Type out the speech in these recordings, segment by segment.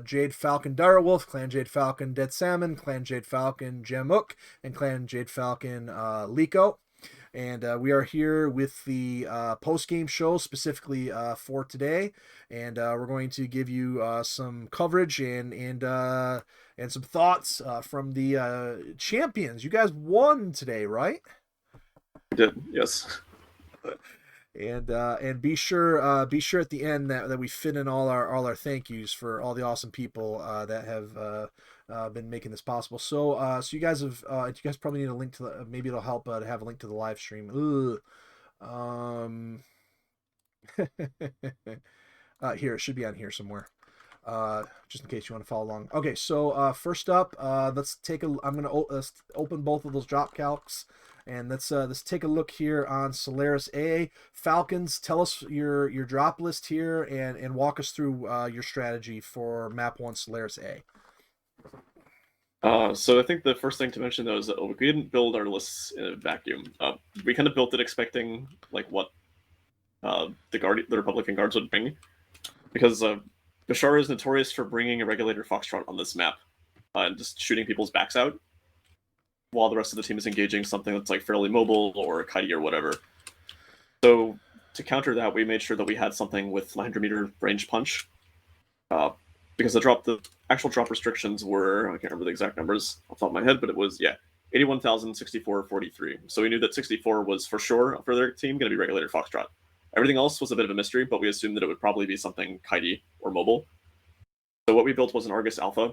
Jade Falcon Direwolf, Clan Jade Falcon Dead Salmon, Clan Jade Falcon Jamuk, and Clan Jade Falcon Liko. And we are here with the post-game show specifically for today, and we're going to give you some coverage and some thoughts from the champions. You guys won today, right? We did, yes. And be sure at the end that we fit in all our thank yous for all the awesome people that have been making this possible. So you guys probably need a link to maybe it'll help to have a link to the live stream. Here, it should be on here somewhere. Just in case you want to follow along. Okay, so first up, let's take a. I'm gonna let's open both of those drop calcs, and let's take a look here on SolariaA. Falcons, tell us your drop list here, and walk us through your strategy for Map 1 SolariaA. So I think the first thing to mention though is that we didn't build our lists in a vacuum. We kind of built it expecting like what the Republican Guards would bring, because Bashar is notorious for bringing a regulator Foxtrot on this map and just shooting people's backs out, while the rest of the team is engaging something that's like fairly mobile or a kitey or whatever. So to counter that, we made sure that we had something with 900-meter range punch, because the actual drop restrictions were, I can't remember the exact numbers off the top of my head, but it was 81,000, 64, 43. So we knew that 64 was for sure for their team going to be regulator Foxtrot. Everything else was a bit of a mystery, but we assumed that it would probably be something kitey or mobile. So what we built was an Argus Alpha,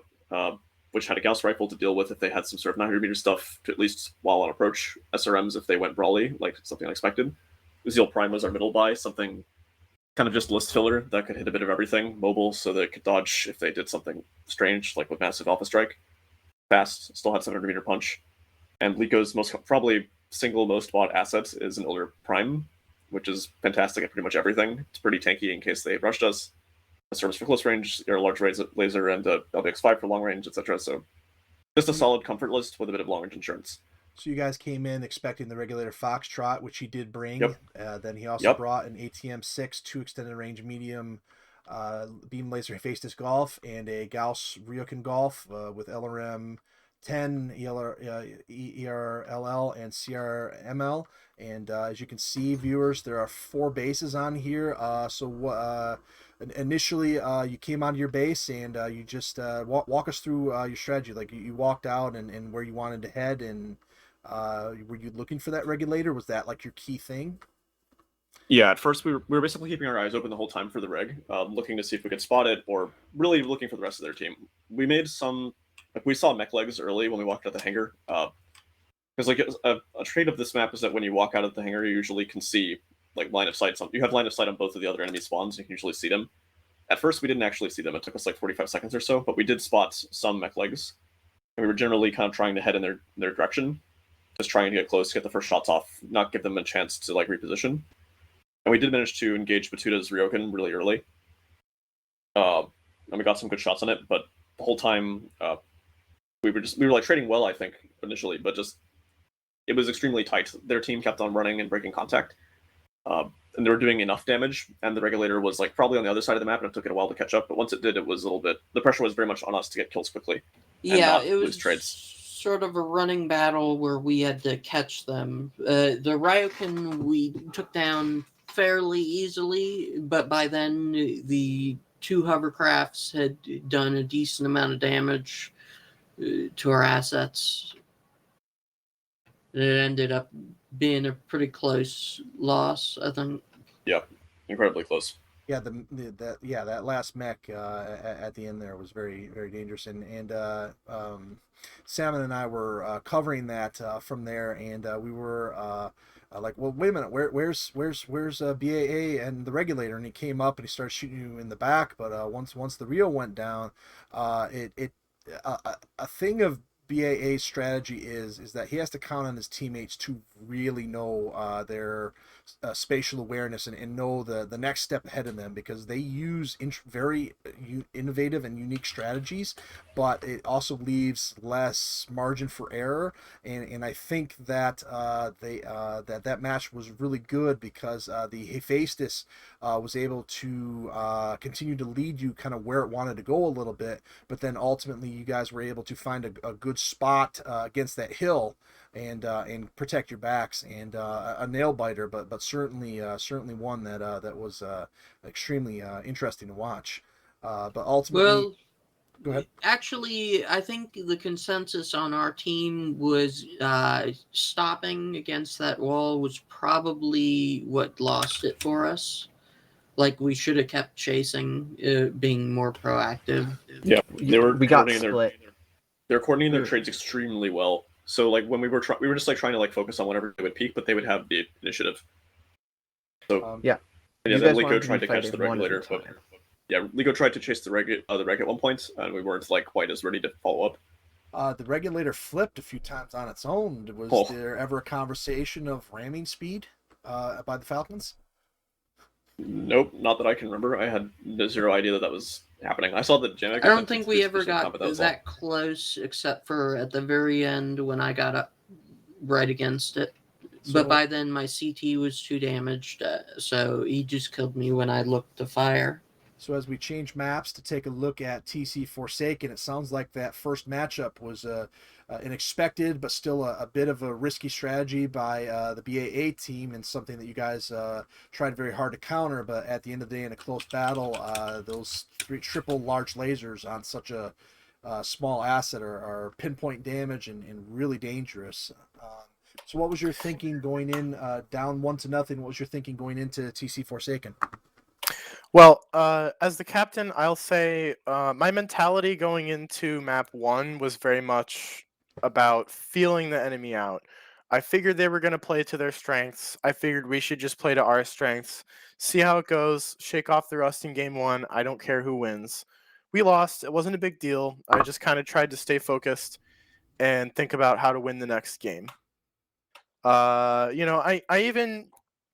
which had a Gauss rifle to deal with if they had some sort of 900-meter stuff, to at least while on approach, SRMs if they went brawly, like something unexpected. Uziel Prime was our middle buy, something kind of just list filler that could hit a bit of everything, mobile, so they could dodge if they did something strange, like with Massive Alpha Strike. Fast, still had 700-meter punch. And Liko's probably single most bought asset is an Ilder Prime, which is fantastic at pretty much everything. It's pretty tanky in case they rushed us. Serves for close range, your large laser, and LBX5 for long range, etc. So just a solid comfort list with a bit of long range insurance. So you guys came in expecting the regulator Foxtrot, which he did bring. Yep. Then he also brought an ATM-6, 2 extended range medium beam laser face disc golf, and a Gauss Ryokan golf with LRM 10, ERLL, and CRML. And as you can see, viewers, there are 4 bases on here. Initially, you came onto your base and you just walk us through your strategy. Like you walked out and where you wanted to head, and were you looking for that regulator? Was that like your key thing? Yeah, at first we were basically keeping our eyes open the whole time for the reg, looking to see if we could spot it, or really looking for the rest of their team. We made some, like we saw mech legs early when we walked out the hangar. Because like a trait of this map is that when you walk out of the hangar, you usually can see like line of sight. You have line of sight on both of the other enemy spawns. You can usually see them. At first, we didn't actually see them. It took us like 45 seconds or so, but we did spot some mech legs, and we were generally kind of trying to head in their direction, just trying to get close, get the first shots off, not give them a chance to like reposition. And we did manage to engage Batuta's Ryokan really early, and we got some good shots on it. But the whole time, we were like trading well, I think, initially, but just it was extremely tight. Their team kept on running and breaking contact, and they were doing enough damage, and the regulator was like probably on the other side of the map, and it took it a while to catch up. But once it did, it was a little bit. The pressure was very much on us to get kills quickly. Yeah, it was sort of a running battle where we had to catch them. The Ryokan we took down fairly easily, but by then the 2 hovercrafts had done a decent amount of damage to our assets. It ended up being a pretty close loss, I think. Yep, incredibly close. Yeah, that last mech at the end there was very, very dangerous, and Salmon and I were covering that from there, and we were like, well, wait a minute, where's BAA and the regulator? And he came up and he started shooting you in the back, but once the Rio went down, a thing of BAA's strategy is that he has to count on his teammates to really know their spatial awareness and know the next step ahead of them, because they use very innovative and unique strategies, but it also leaves less margin for error. And I think that that match was really good because the Hephaestus was able to continue to lead you kind of where it wanted to go a little bit, but then ultimately you guys were able to find a good spot against that hill and protect your backs, and a nail biter, but certainly one that was extremely interesting to watch. But ultimately, Well, go ahead. actually, I think the consensus on our team was stopping against that wall was probably what lost it for us. Like, we should have kept chasing, being more proactive. Yeah, we got split. They were coordinating their trades extremely well. So like when we were just like trying to like focus on whenever they would peak, but they would have the initiative. So yeah, and you then guys Lico wanted to tried be to catch the fighting one at a regulator, but time. yeah, Lico tried to chase the reg at one point, and we weren't like quite as ready to follow up. The regulator flipped a few times on its own. Was there ever a conversation of ramming speed by the Falcons? Nope, not that I can remember. I had zero idea that was happening. I saw that Jamek. I don't think we ever got that close, except for at the very end when I got up right against it. But by then my CT was too damaged, so he just killed me when I looked to fire. So as we change maps to take a look at TC Forsaken, it sounds like that first matchup was an expected but still a bit of a risky strategy by the BAA team, and something that you guys tried very hard to counter. But at the end of the day, in a close battle, those triple large lasers on such a small asset are pinpoint damage and really dangerous. So what was your thinking going in down 1-0? What was your thinking going into TC Forsaken? Well, as the captain, I'll say my mentality going into map 1 was very much about feeling the enemy out. I figured they were going to play to their strengths. I figured we should just play to our strengths, see how it goes, shake off the rust in game 1. I don't care who wins. We lost. It wasn't a big deal. I just kind of tried to stay focused and think about how to win the next game.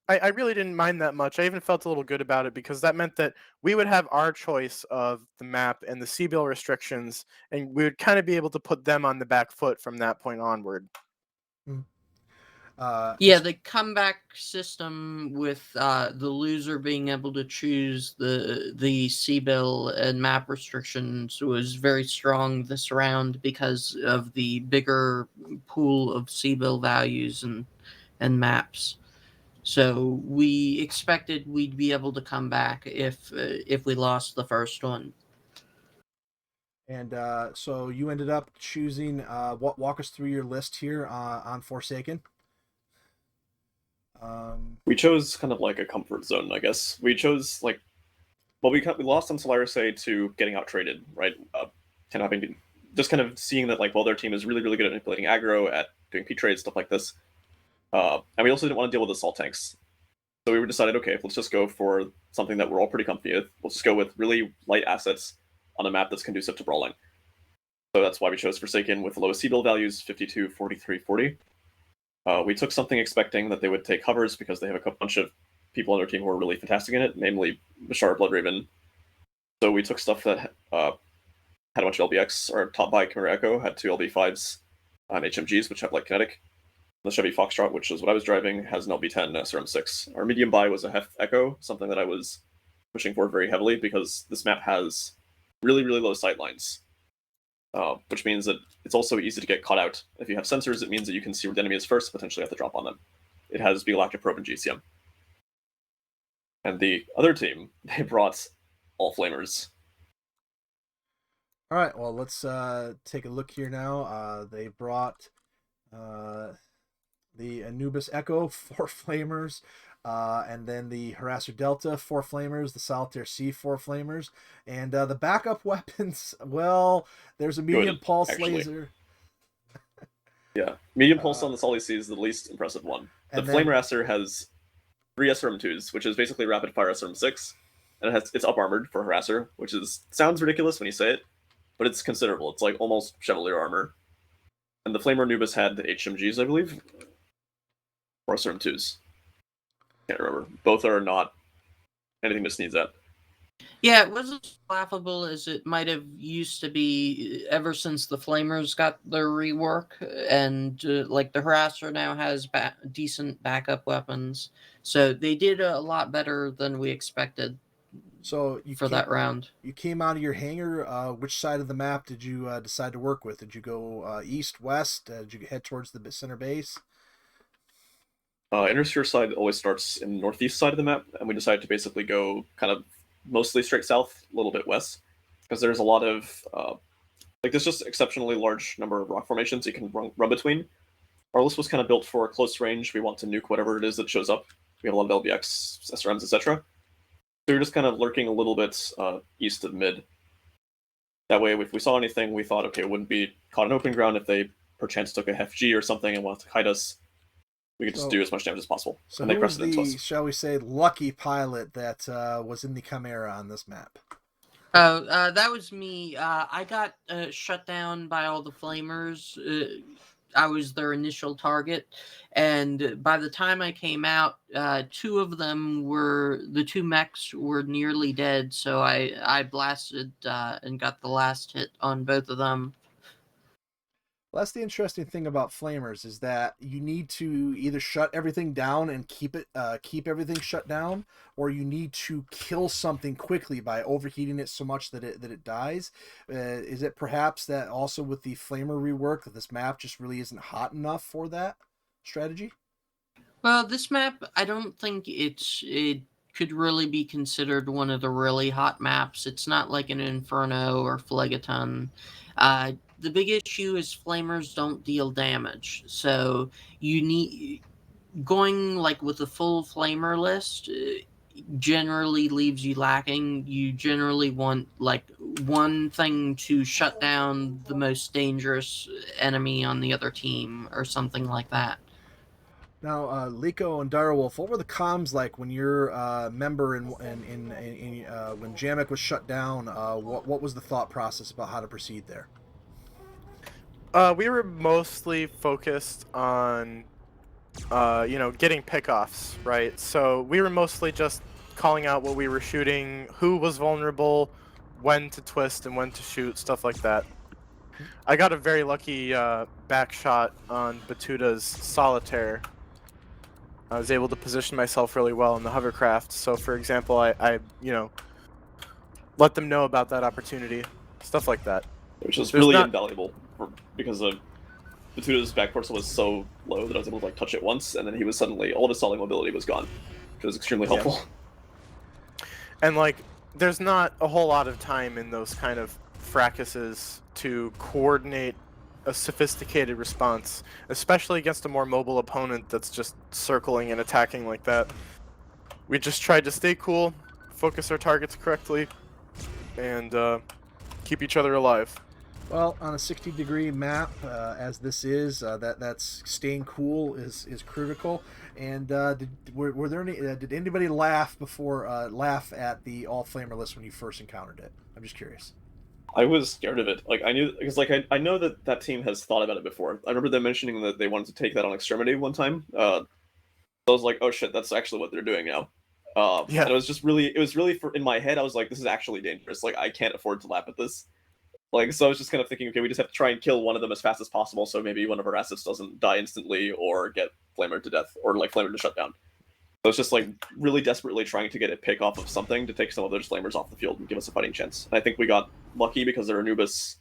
I really didn't mind that much. I even felt a little good about it because that meant that we would have our choice of the map and the C-bill restrictions, and we would kind of be able to put them on the back foot from that point onward. Yeah, the comeback system with the loser being able to choose the C-bill and map restrictions was very strong this round because of the bigger pool of C-bill values and maps. So we expected we'd be able to come back if we lost the first one. And so you ended up choosing. Walk us through your list here on Forsaken. We chose kind of like a comfort zone, I guess. We chose like, well, we lost on SolariaA to getting out traded, right? Kind of just kind of seeing that like, well, their team is really really good at manipulating aggro, at doing P trades, stuff like this. And we also didn't want to deal with assault tanks. So we decided, okay, let's just go for something that we're all pretty comfy with. Let's just go with really light assets on a map that's conducive to brawling. So that's why we chose Forsaken with the lowest C-bill values, 52, 43, 40. We took something expecting that they would take hovers because they have a bunch of people on their team who are really fantastic in it, namely Bashar, Bloodraven. So we took stuff that had a bunch of LBX. Our top buy, Chimera Echo, had 2 LB5s on HMGs, which have like kinetic. The Chevy Foxtrot, which is what I was driving, has an LB10 SRM6. Our medium buy was a Hef Echo, something that I was pushing for very heavily because this map has really, really low sightlines, which means that it's also easy to get caught out. If you have sensors, it means that you can see where the enemy is first, potentially have to drop on them. It has Beagle Active Probe and GCM. And the other team, they brought all flamers. All right, well, let's take a look here now. They brought the Anubis Echo, 4 flamers, and then the Harasser Delta, 4 flamers, the Solitaire C, 4 flamers, and the backup weapons, well, there's a medium pulse laser. Yeah, medium pulse on the Solly C is the least impressive one. The Flamerasser has 3 SRM2s, which is basically rapid fire SRM6, and it's up armored for Harasser, which sounds ridiculous when you say it, but it's considerable. It's like almost Chevalier armor. And the Flamer Anubis had the HMGs, I believe, or Serum 2s. Can't remember. Both are not anything to sneeze at. Yeah, it wasn't as laughable as it might have used to be ever since the Flamers got their rework, and like the Harasser now has decent backup weapons, so they did a lot better than we expected. So that round, you came out of your hangar. Which side of the map did you decide to work with? Did you go east, west? Did you head towards the center base? Intersphere side always starts in the northeast side of the map, and we decided to basically go kind of mostly straight south, a little bit west, because there's a lot of there's just exceptionally large number of rock formations you can run between. Our list was kind of built for close range. We want to nuke whatever it is that shows up. We have a lot of LBX, SRMs, etc. So we're just kind of lurking a little bit east of mid. That way, if we saw anything, we thought, okay, it wouldn't be caught in open ground if they perchance took a FG or something and wanted to hide us. We could just do as much damage as possible. So and they who was into the, us. shall we say, lucky pilot that was in the Chimera on this map? Oh, that was me. I got shut down by all the Flamers. I was their initial target, and by the time I came out, the two mechs were nearly dead, so I blasted and got the last hit on both of them. Well, that's the interesting thing about Flamers is that you need to either shut everything down and keep everything shut down, or you need to kill something quickly by overheating it so much that it dies. Is it perhaps that also with the Flamer rework that this map just really isn't hot enough for that strategy? Well, this map, I don't think it could really be considered one of the really hot maps. It's not like an Inferno or Phlegaton. The big issue is Flamers don't deal damage, so you need going like with a full Flamer list generally leaves you lacking. You generally want like one thing to shut down the most dangerous enemy on the other team or something like that. Now, Liko and Direwolf, what were the comms like when your member when Jamek was shut down? What was the thought process about how to proceed there? We were mostly focused on, getting pickoffs, right? So we were mostly just calling out what we were shooting, who was vulnerable, when to twist and when to shoot, stuff like that. I got a very lucky back shot on Batuta's Solitaire. I was able to position myself really well in the hovercraft. So, for example, I let them know about that opportunity, stuff like that. Which was really invaluable because Batuta's back portal was so low that I was able to touch it once, and then he was suddenly all of his solid mobility was gone, which was extremely helpful. Yeah. And there's not a whole lot of time in those kind of fracases to coordinate a sophisticated response, especially against a more mobile opponent that's just circling and attacking like that. We just tried to stay cool, focus our targets correctly, and keep each other alive. Well, on a 60-degree map, as this is, that's staying cool is critical. And were there any? Did anybody laugh at the all Flamer list when you first encountered it? I'm just curious. I was scared of it. I knew because I know that team has thought about it before. I remember them mentioning that they wanted to take that on Extremity one time. So I was like, oh shit, that's actually what they're doing now. Yeah. And it was really in my head. I was like, this is actually dangerous. I can't afford to laugh at this. So I was just kind of thinking, okay, we just have to try and kill one of them as fast as possible, so maybe one of our assets doesn't die instantly or get Flamer to death or Flamer to shut down. So it's just really desperately trying to get a pick off of something to take some of those Flamers off the field and give us a fighting chance. And I think we got lucky because their Anubis,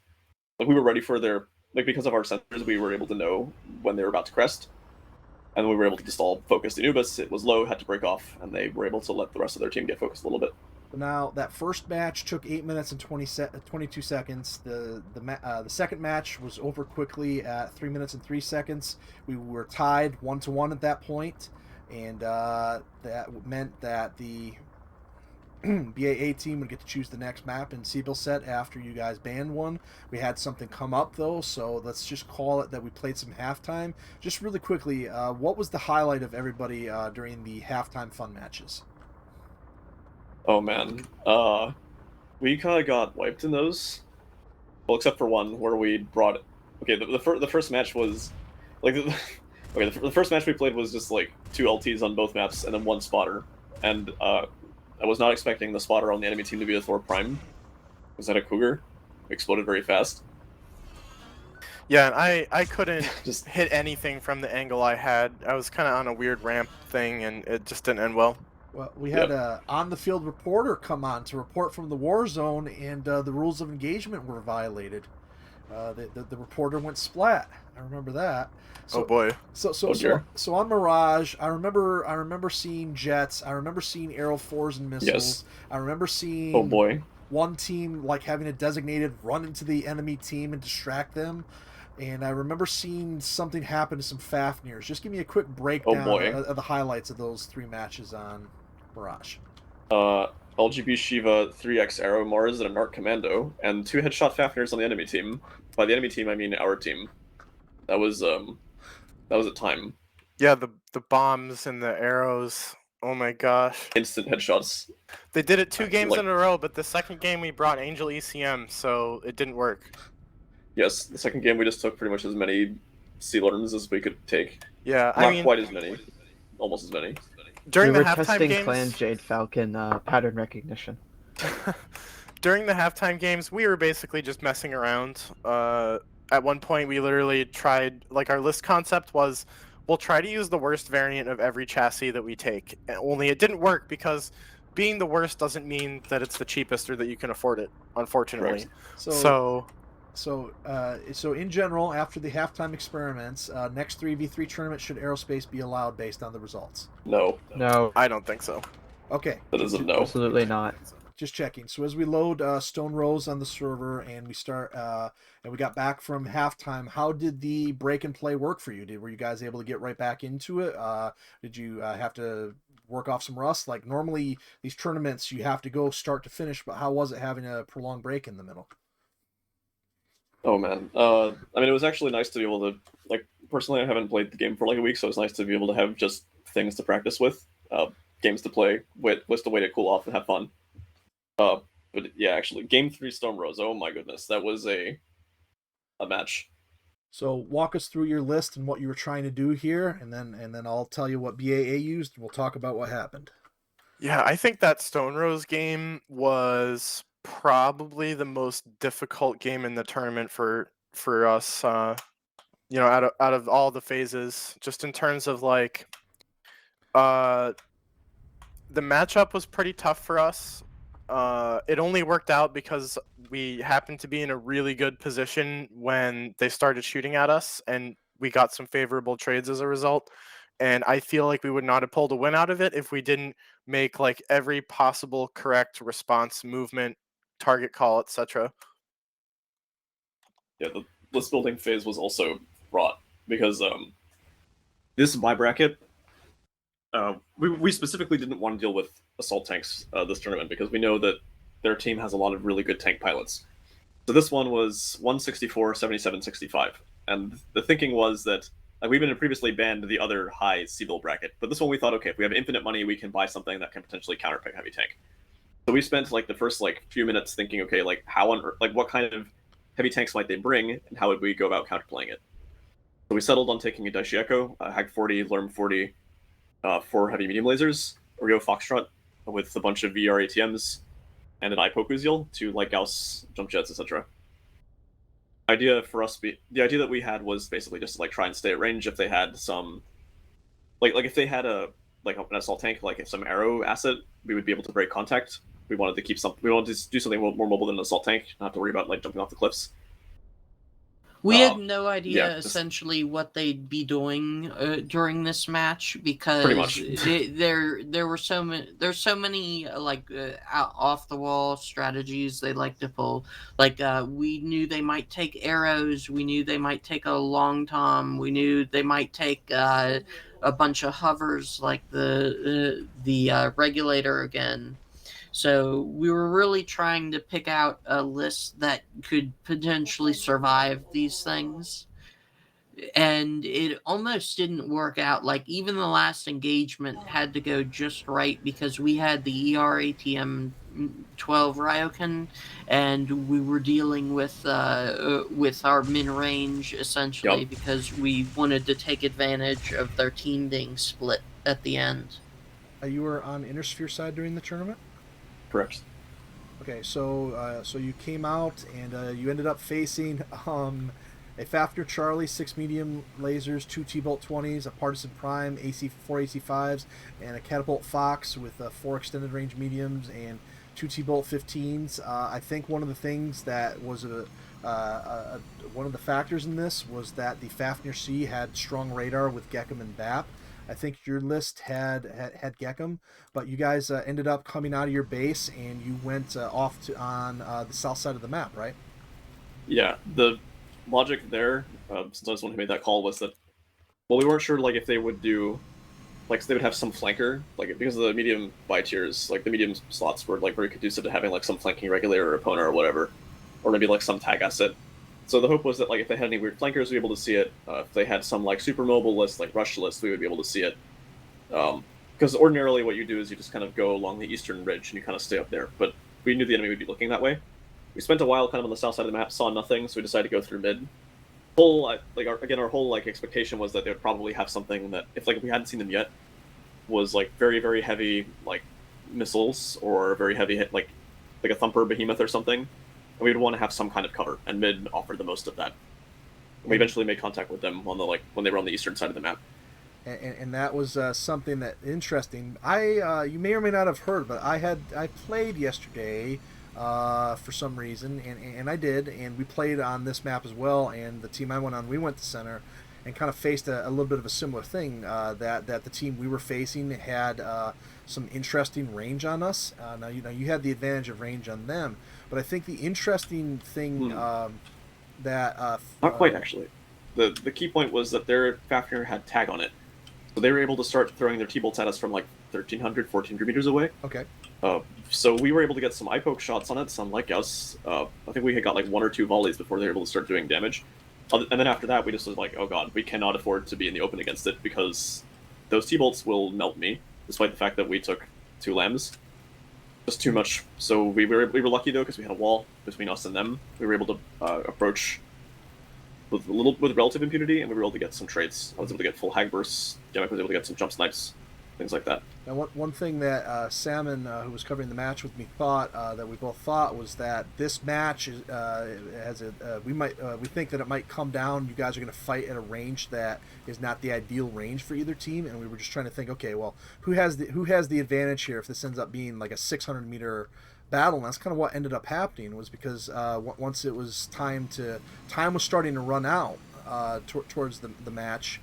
we were ready for their because of our sensors, we were able to know when they were about to crest, and we were able to just all focus the Anubis. It was low, had to break off, and they were able to let the rest of their team get focused a little bit. Now, that first match took 8 minutes and 22 seconds. The second match was over quickly at 3 minutes and 3 seconds. We were tied 1-1 at that point, and that meant that the BAA team would get to choose the next map in Sibyl set after you guys banned one. We had something come up, though, so let's just call it that we played some halftime. Just really quickly, what was the highlight of everybody during the halftime fun matches? Oh man, we kind of got wiped in those. Well, except for one where we brought okay, the first match was like okay, the first match we played was just like 2 LTs on both maps and then 1 spotter, and I was not expecting the spotter on the enemy team to be a Thor Prime. Was that a Cougar? Exploded very fast. Yeah, and I couldn't Just hit anything from the angle I had. I was kind of on a weird ramp thing, and it just didn't end well. Well, we had a on-the-field reporter come on to report from the war zone, and the rules of engagement were violated. The reporter went splat. I remember that. So, Oh boy. So on Mirage, I remember seeing jets. I remember seeing Arrow 4s and missiles. Yes. I remember seeing oh boy. one team like having a designated run into the enemy team and distract them. And I remember seeing something happen to some Fafnirs. Just give me a quick breakdown of the highlights of those 3 matches on Mirage. LGB Shiva, 3X Arrow Mars, and a Narc Commando, and 2 headshot Fafnirs on the enemy team. By the enemy team, I mean our team. That was a time. Yeah, the bombs and the arrows. Oh my gosh. Instant headshots. They did it 2 games in a row, but the second game we brought Angel ECM, so it didn't work. Yes, the second game we just took pretty much as many C-Learns as we could take. Yeah, Not quite as many. Almost as many. During we the were halftime testing games, Clan Jade Falcon pattern recognition. during the halftime games, we were basically just messing around. At one point, we literally tried, like, our list concept was, we'll try to use the worst variant of every chassis that we take. Only it didn't work because being the worst doesn't mean that it's the cheapest or that you can afford it, unfortunately. So in general, after the halftime experiments, next 3v3 tournament should aerospace be allowed based on the results? No. No, I don't think so. Okay. That is a no. absolutely not. Just checking. So as we load Stonerose on the server and we start and we got back from halftime, how did the break and play work for you? Were you guys able to get right back into it? Did you have to work off some rust? Like normally these tournaments you have to go start to finish, but how was it having a prolonged break in the middle? Oh man. I mean, it was actually nice to be able to, like, personally I haven't played the game for like a week, so it's nice to be able to have just things to practice with, games to play with the way to cool off and have fun. But yeah, actually, Game 3 Stonerose, oh my goodness, that was a match. So walk us through your list and what you were trying to do here, and then I'll tell you what BAA used, and we'll talk about what happened. Yeah, I think that Stonerose game was probably the most difficult game in the tournament for us. Out of all the phases, just in terms of like, the matchup was pretty tough for us. It only worked out because we happened to be in a really good position when they started shooting at us, and we got some favorable trades as a result. And I feel like we would not have pulled a win out of it if we didn't make like every possible correct response, movement, target call, etc. Yeah, the list building phase was also fraught because this is my bracket. We specifically didn't want to deal with assault tanks this tournament because we know that their team has a lot of really good tank pilots. So this one was 164, 77, 65. And the thinking was that, like, we've been previously banned the other high civil bracket, but this one we thought, okay, if we have infinite money, we can buy something that can potentially counterpick heavy tank. So we spent like the first like few minutes thinking, okay, like what kind of heavy tanks might they bring, and how would we go about counterplaying it? So we settled on taking a Daishi Echo, Hag 40, Lerm 40, 4 heavy medium lasers, Oreo Foxtrot with a bunch of VR ATMs, and an Ipoku Zeal to like Gauss jump jets, etc. The idea that we had was basically just to like try and stay at range if they had some, like if they had an assault tank, like some arrow asset, we would be able to break contact. We wanted to do something more mobile than an assault tank, not have to worry about like jumping off the cliffs. We had no idea essentially what they'd be doing during this match because there were so many like off the wall strategies they like to pull. Like we knew they might take arrows, we knew they might take a long tom, we knew they might take a bunch of hovers like the regulator again. So we were really trying to pick out a list that could potentially survive these things. And it almost didn't work out. Like, even the last engagement had to go just right because we had the ER ATM 12 Ryokan, and we were dealing with our mid-range essentially Yep. because we wanted to take advantage of their team being split at the end. You were on Innersphere side during the tournament? Correct. Okay, so you came out and you ended up facing a Fafnir Charlie, 6 medium lasers, 2 T-Bolt 20s, a Partisan Prime, 4 AC5s, and a Catapult Fox with 4 extended range mediums and 2 T-Bolt 15s. I think one of the things that was one of the factors in this was that the Fafnir C had strong radar with Geckham and BAP. I think your list had Geckham, but you guys ended up coming out of your base and you went off on the south side of the map, right? Yeah, the logic there, since I was the one who made that call, was that, well, we weren't sure like if they would do, like, so they would have some flanker, like, because of the medium buy tiers, like the medium slots were like very conducive to having like some flanking regulator or opponent or whatever, or maybe like some tag asset. So the hope was that like if they had any weird flankers, we'd be able to see it. If they had some like super mobile list, like rush list, we would be able to see it. Because ordinarily what you do is you just kind of go along the eastern ridge and you kind of stay up there. But we knew the enemy would be looking that way. We spent a while kind of on the south side of the map, saw nothing, so we decided to go through mid. Our whole like expectation was that they would probably have something that, if like we hadn't seen them yet, was like very very heavy like missiles or very heavy hit like a thumper behemoth or something. And we would want to have some kind of cover, and mid offered the most of that. We eventually made contact with them on the when they were on the eastern side of the map. And that was something that interesting. You may or may not have heard, but I played yesterday for some reason, and I did, and we played on this map as well. And the team I went on, we went to center, and kind of faced a little bit of a similar thing. That the team we were facing had some interesting range on us. Now you had the advantage of range on them, but I think the interesting thing that not quite actually. The key point was that their Fafnir had tag on it. So they were able to start throwing their T-bolts at us from like 1,300, 1,400 meters away. Okay. So we were able to get some eye poke shots on it, some like us. I think we had got like 1 or 2 volleys before they were able to start doing damage. And then after that, we just was like, oh god, we cannot afford to be in the open against it because those T-bolts will melt me, despite the fact that we took 2 lambs. Just too much. So we were lucky though because we had a wall between us and them. We were able to approach with relative impunity, and we were able to get some trades. I was able to get full hag bursts. Jamek was able to get some jump snipes, things like that. Now, one thing that Salmon, who was covering the match with me, thought that we both thought was that this match we think that it might come down. You guys are going to fight at a range that is not the ideal range for either team, and we were just trying to think, okay, well, who has the advantage here if this ends up being like a 600-meter battle? And that's kind of what ended up happening, was because once it was time was starting to run out towards the match.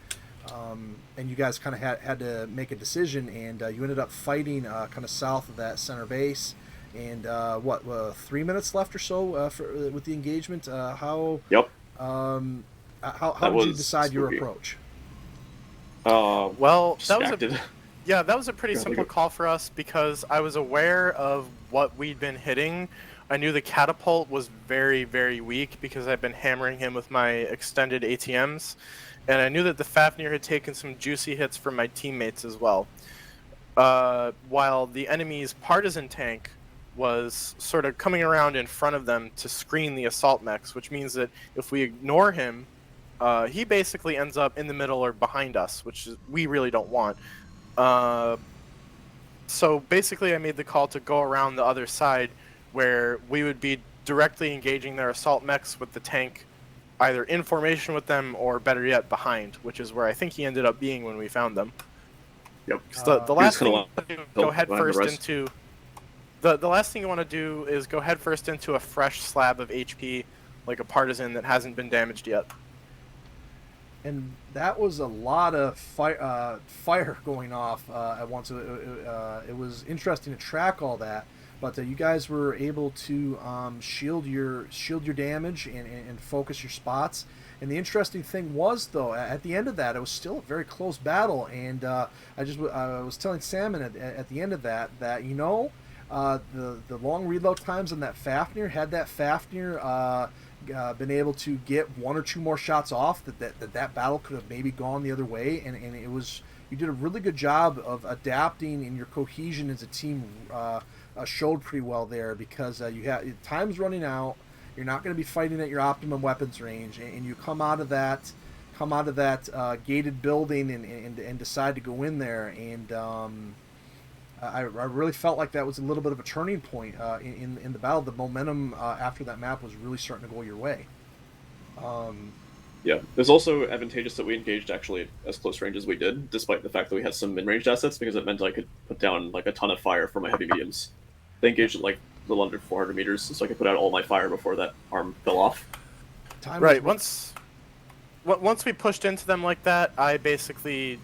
And you guys kind of had to make a decision, and you ended up fighting kind of south of that center base. And 3 minutes left or so with the engagement. Yep. How did you decide your approach? Well, that was a pretty Yeah, simple call for us because I was aware of what we'd been hitting. I knew the catapult was very, very weak because I'd been hammering him with my extended ATMs. And I knew that the Fafnir had taken some juicy hits from my teammates as well. While the enemy's partisan tank was sort of coming around in front of them to screen the assault mechs, which means that if we ignore him, he basically ends up in the middle or behind us, which we really don't want. So basically I made the call to go around the other side where we would be directly engaging their assault mechs with the tank either in formation with them or better yet behind, which is where I think he ended up being when we found them. Yep. The last thing you want to do is go head first into the last thing you want to do is go head first into a fresh slab of HP, like a partisan that hasn't been damaged yet. And that was a lot of fire going off at once. It was interesting to track all that. But you guys were able to shield your damage and focus your spots. And the interesting thing was, though, at the end of that, it was still a very close battle. And I was telling Salmon at the end of that the long reload times on that Fafnir, had that Fafnir been able to get 1 or 2 more shots off, that battle could have maybe gone the other way. And it was, you did a really good job of adapting in your cohesion as a team showed pretty well there, because you have time's running out. You're not going to be fighting at your optimum weapons range, and you come out of that gated building and decide to go in there. And I really felt like that was a little bit of a turning point in the battle. The momentum after that map was really starting to go your way. Yeah, it was also advantageous that we engaged actually as close range as we did, despite the fact that we had some mid-ranged assets, because it meant I could put down like a ton of fire for my heavy mediums. They engaged at like a little under 400 meters, so I could put out all my fire before that arm fell off. Right. Once we pushed into them like that, I basically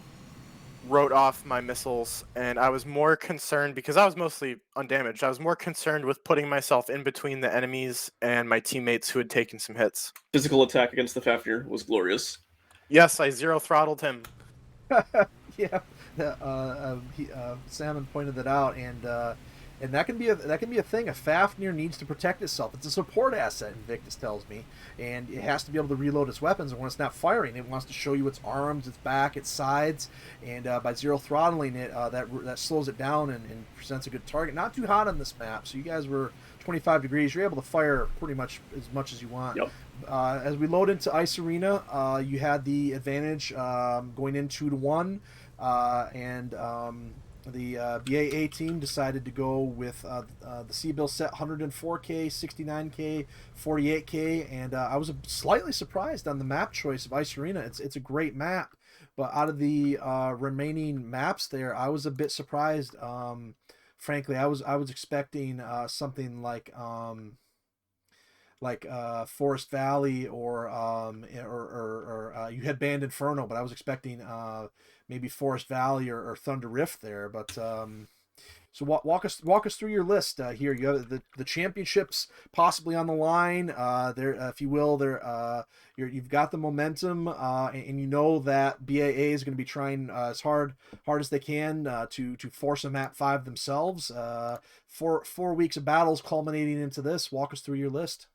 wrote off my missiles, and I was more concerned, because I was mostly undamaged, I was more concerned with putting myself in between the enemies and my teammates who had taken some hits. Physical attack against the Fafnir was glorious. Yes, I zero throttled him. Yeah, Salmon pointed that out, and that can be a thing. A Fafnir needs to protect itself. It's a support asset, Invictus tells me, and it has to be able to reload its weapons. And when it's not firing, it wants to show you its arms, its back, its sides, and by zero throttling it, that slows it down and presents a good target. Not too hot on this map, so you guys were 25 degrees. You're able to fire pretty much as you want. Yep. As we load into IceArena, you had the advantage going in 2-1, and the BAA team decided to go with the C-Bill set 104K, 69K, 48K, and I was slightly surprised on the map choice of IceArena. It's a great map, but out of the remaining maps there, I was a bit surprised. Frankly, I was expecting something like Forest Valley, or you had Band Inferno, but I was expecting maybe Forest Valley or Thunder Rift there. But so walk us through your list here. You have the championships possibly on the line. There, if you will, you've got the momentum, and you know that BAA is going to be trying as hard as they can to force a map 5 themselves. 4 weeks of battles culminating into this. Walk us through your list.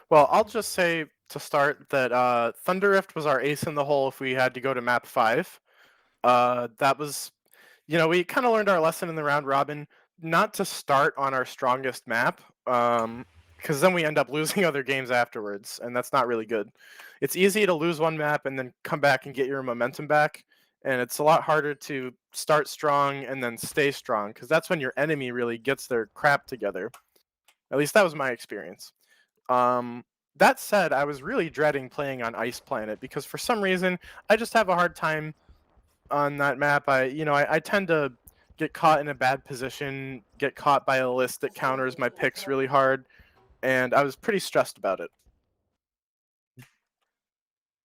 Well, I'll just say to start that Thunder Rift was our ace in the hole if we had to go to map 5. That was, we kind of learned our lesson in the round robin, not to start on our strongest map, because then we end up losing other games afterwards, and that's not really good. It's easy to lose one map and then come back and get your momentum back, and it's a lot harder to start strong and then stay strong, because that's when your enemy really gets their crap together. At least that was my experience. That said, I was really dreading playing on Ice Planet, because for some reason I just have a hard time on that map. I tend to get caught in a bad position, get caught by a list that counters my picks really hard, and I was pretty stressed about it.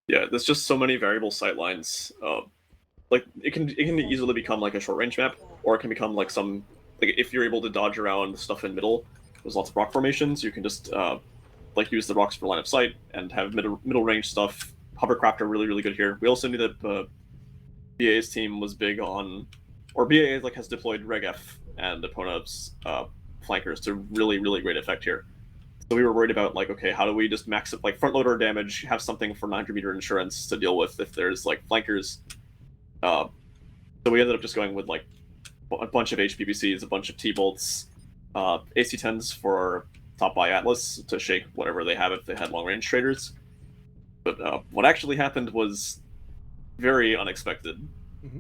Yeah, there's just so many variable sightlines. Like it can easily become like a short range map, or it can become like if you're able to dodge around stuff in middle. There's lots of rock formations. You can just use the rocks for line of sight and have middle range stuff. Hovercraft are really good here. We also knew that BA's team was big on, or BA has deployed Reg F and Epona's flankers to really great effect here. So we were worried about okay, how do we just max it, front loader damage, have something for 900 meter insurance to deal with if there's flankers. So we ended up just going with a bunch of HPBCs, a bunch of T-bolts, AC-10s for top by Atlas to shake whatever they have if they had long-range traders. But what actually happened was very unexpected. Mm-hmm.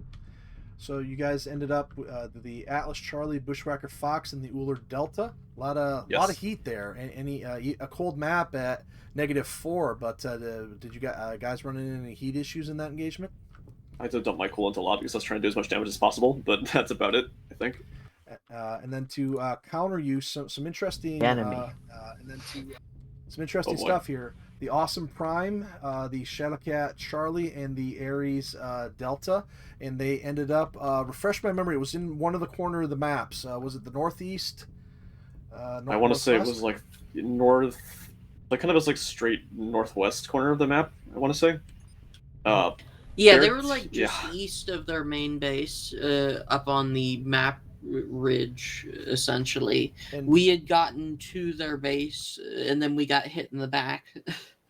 So you guys ended up the Atlas Charlie, Bushwhacker Fox, and the Uller Delta. A lot of heat there, and a cold map at -4. But did you guys run into any heat issues in that engagement? I had to dump my coolant a lot because I was trying to do as much damage as possible, but that's about it, I think. And then to counter you, some interesting stuff here. The Awesome Prime, the Shadowcat Charlie, and the Ares Delta, and they ended up, refresh my memory, it was in one of the corner of the maps. Was it the northeast? I want to say it was north, kind of as straight northwest corner of the map, I want to say. Yeah, they were just east of their main base, up on the map ridge, essentially. And we had gotten to their base, and then we got hit in the back.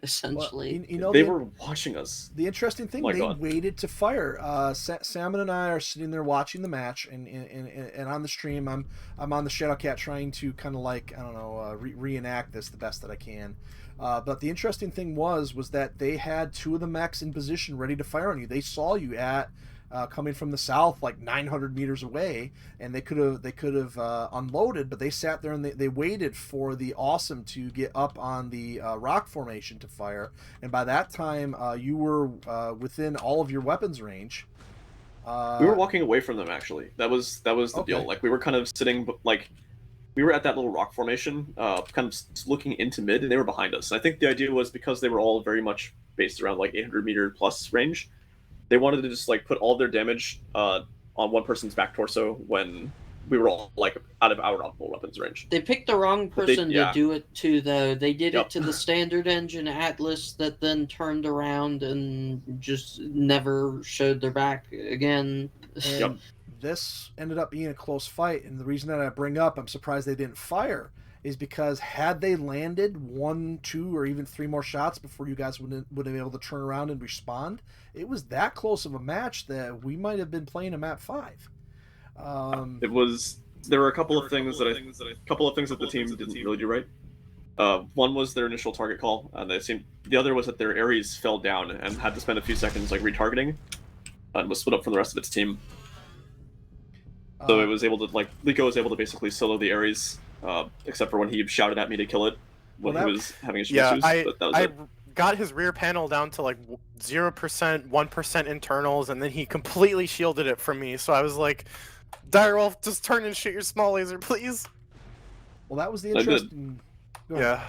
essentially. Well, you know, They were watching us. the interesting thing, Oh my they God. waited to fire. Salmon and I are sitting there watching the match, and on the stream, I'm on the Shadowcat trying to kind of like, I don't know, reenact this the best that I can. But the interesting thing was that they had two of the mechs in position ready to fire on you. They saw you at coming from the south, like 900 meters away, and they could have unloaded, but they sat there and they waited for the Awesome to get up on the rock formation to fire. And by that time, you were within all of your weapons range. We were walking away from them, actually. That was the Okay. deal. Like, we were kind of sitting, like, we were at that little rock formation, kind of looking into mid, and they were behind us. And I think the idea was because they were all very much based around like 800 meter plus range, they wanted to just like put all their damage on one person's back torso when we were all like out of our optimal weapons range. They picked the wrong person to do it to, though. They did Yep. it to the standard engine Atlas that then turned around and just never showed their back again. And this ended up being a close fight, and the reason that I bring up, I'm surprised they didn't fire, is because had they landed 1, 2, or even 3 more shots before you guys would have been able to turn around and respond, it was that close of a match that we might have been playing a map 5. It was. There were a couple of things that the team didn't really do right. One was their initial target call, and the other was that their Ares fell down and had to spend a few seconds like retargeting, and was split up from the rest of its team. So it was able to like Liko was able to basically solo the Ares, except for when he shouted at me to kill it when he was having issues. But that was it. Got his rear panel down to like 0%, 1% internals, and then he completely shielded it from me. So I was like, Direwolf, just turn and shoot your small laser, please. Well, that was the interesting. Yeah.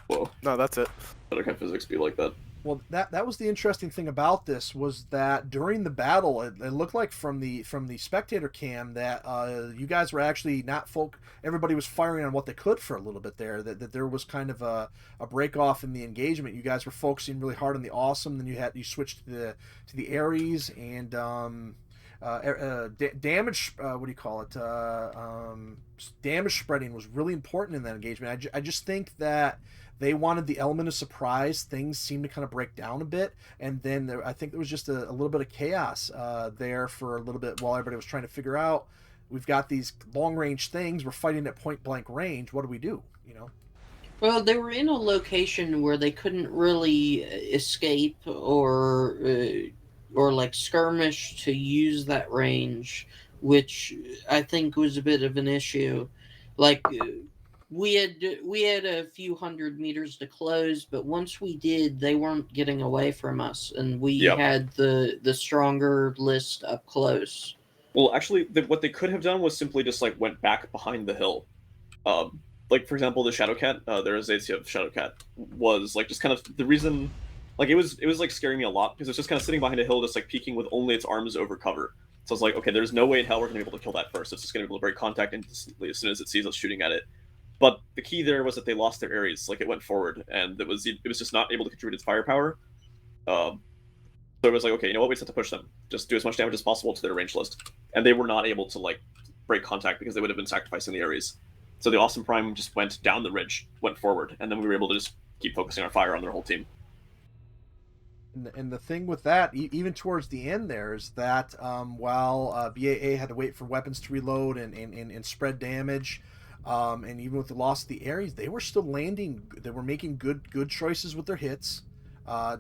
Whoa. No, that's it. How can physics be like that? Well, that was the interesting thing about this, was that during the battle, it looked like from the spectator cam that you guys were actually not everybody was firing on what they could for a little bit there. That there was kind of a break off in the engagement. You guys were focusing really hard on the Awesome, then you switched to the Ares, and damage. What do you call it? Damage spreading was really important in that engagement. I just think that they wanted the element of surprise. Things seemed to kind of break down a bit, and then I think there was just a little bit of chaos there for a little bit while everybody was trying to figure out, we've got these long range things, we're fighting at point blank range, what do we do? You know. Well, they were in a location where they couldn't really escape or like skirmish to use that range, which I think was a bit of an issue. Like, we had a few hundred meters to close, but once we did, they weren't getting away from us, and we had the stronger list up close. Well, actually, what they could have done was simply just like went back behind the hill. Like for example, the Shadowcat, their Azacia of Shadowcat was like just kind of the reason. Like it was like scaring me a lot because it's just kind of sitting behind a hill, just like peeking with only its arms over cover. So I was like, okay, there's no way in hell we're gonna be able to kill that first. It's just gonna be able to break contact instantly as soon as it sees us shooting at it. But the key there was that they lost their Ares, like it went forward, and it was just not able to contribute its firepower. So it was like, okay, you know what, we just have to push them. Just do as much damage as possible to their range list. And they were not able to like break contact because they would have been sacrificing the Ares. So the Awesome Prime just went down the ridge, went forward, and then we were able to just keep focusing our fire on their whole team. And the thing with that, even towards the end there, is that while BAA had to wait for weapons to reload and spread damage, and even with the loss of the Ares, they were still landing. They were making good choices with their hits.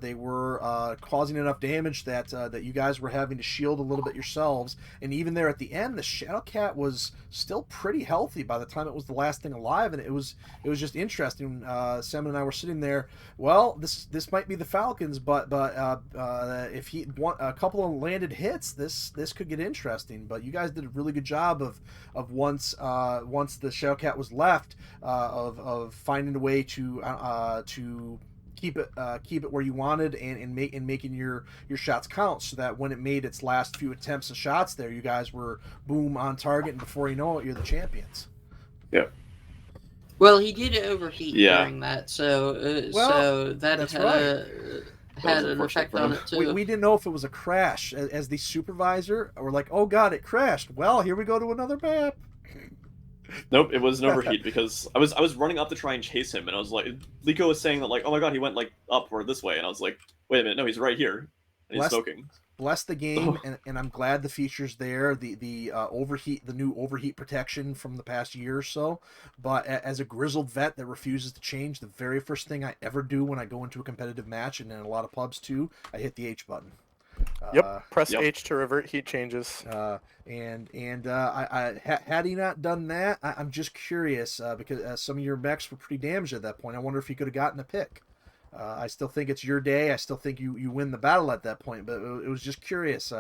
They were causing enough damage that you guys were having to shield a little bit yourselves. And even there at the end, the Shadowcat was still pretty healthy by the time it was the last thing alive. And it was just interesting. Sam and I were sitting there. Well, this might be the Falcons, but if he a couple of landed hits, this could get interesting. But you guys did a really good job of once the Shadowcat was left of finding a way to keep it where you wanted and making your shots count, so that when it made its last few attempts of shots there, you guys were boom on target, and before you know it, you're the champions. Yeah. Well, he did overheat during that, so that had an effect on it too. We didn't know if it was a crash. As the supervisor, we're like, oh god, it crashed. Well, here we go to another map. Nope, it was an overheat because I was running up to try and chase him, and I was like, Liko was saying that like, oh my god, he went like up or this way, and I was like, wait a minute, no, he's right here, and he's Bless, smoking. bless the game, and I'm glad the feature's there. The overheat, the new overheat protection from the past year or so. But as a grizzled vet that refuses to change, the very first thing I ever do when I go into a competitive match, and in a lot of pubs too, I hit the H button. Yep. Press Yep. H to revert heat changes. Had he not done that, I'm just curious because some of your mechs were pretty damaged at that point. I wonder if he could have gotten a pick. I still think it's your day. I still think you win the battle at that point. But it was just curious.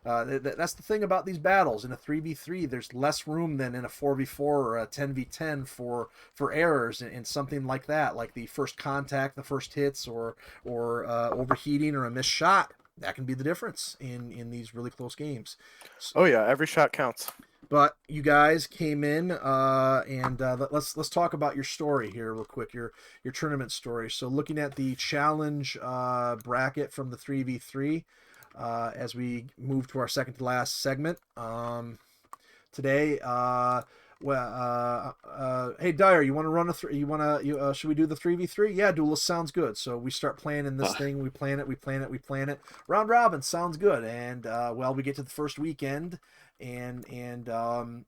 That's the thing about these battles. In a 3v3, there's less room than in a 4v4 or a 10v10 for errors and something like that, like the first contact, the first hits, or overheating or a missed shot. That can be the difference in these really close games. Oh yeah, every shot counts. But you guys came in, and let's talk about your story here real quick. Your tournament story. So looking at the challenge bracket from the 3v3, as we move to our second to last segment today. Hey Dyer, you want to run should we do the 3v3? Yeah, Duelist sounds good. So we start playing in this thing. We plan it. Round robin sounds good. And well, we get to the first weekend, and the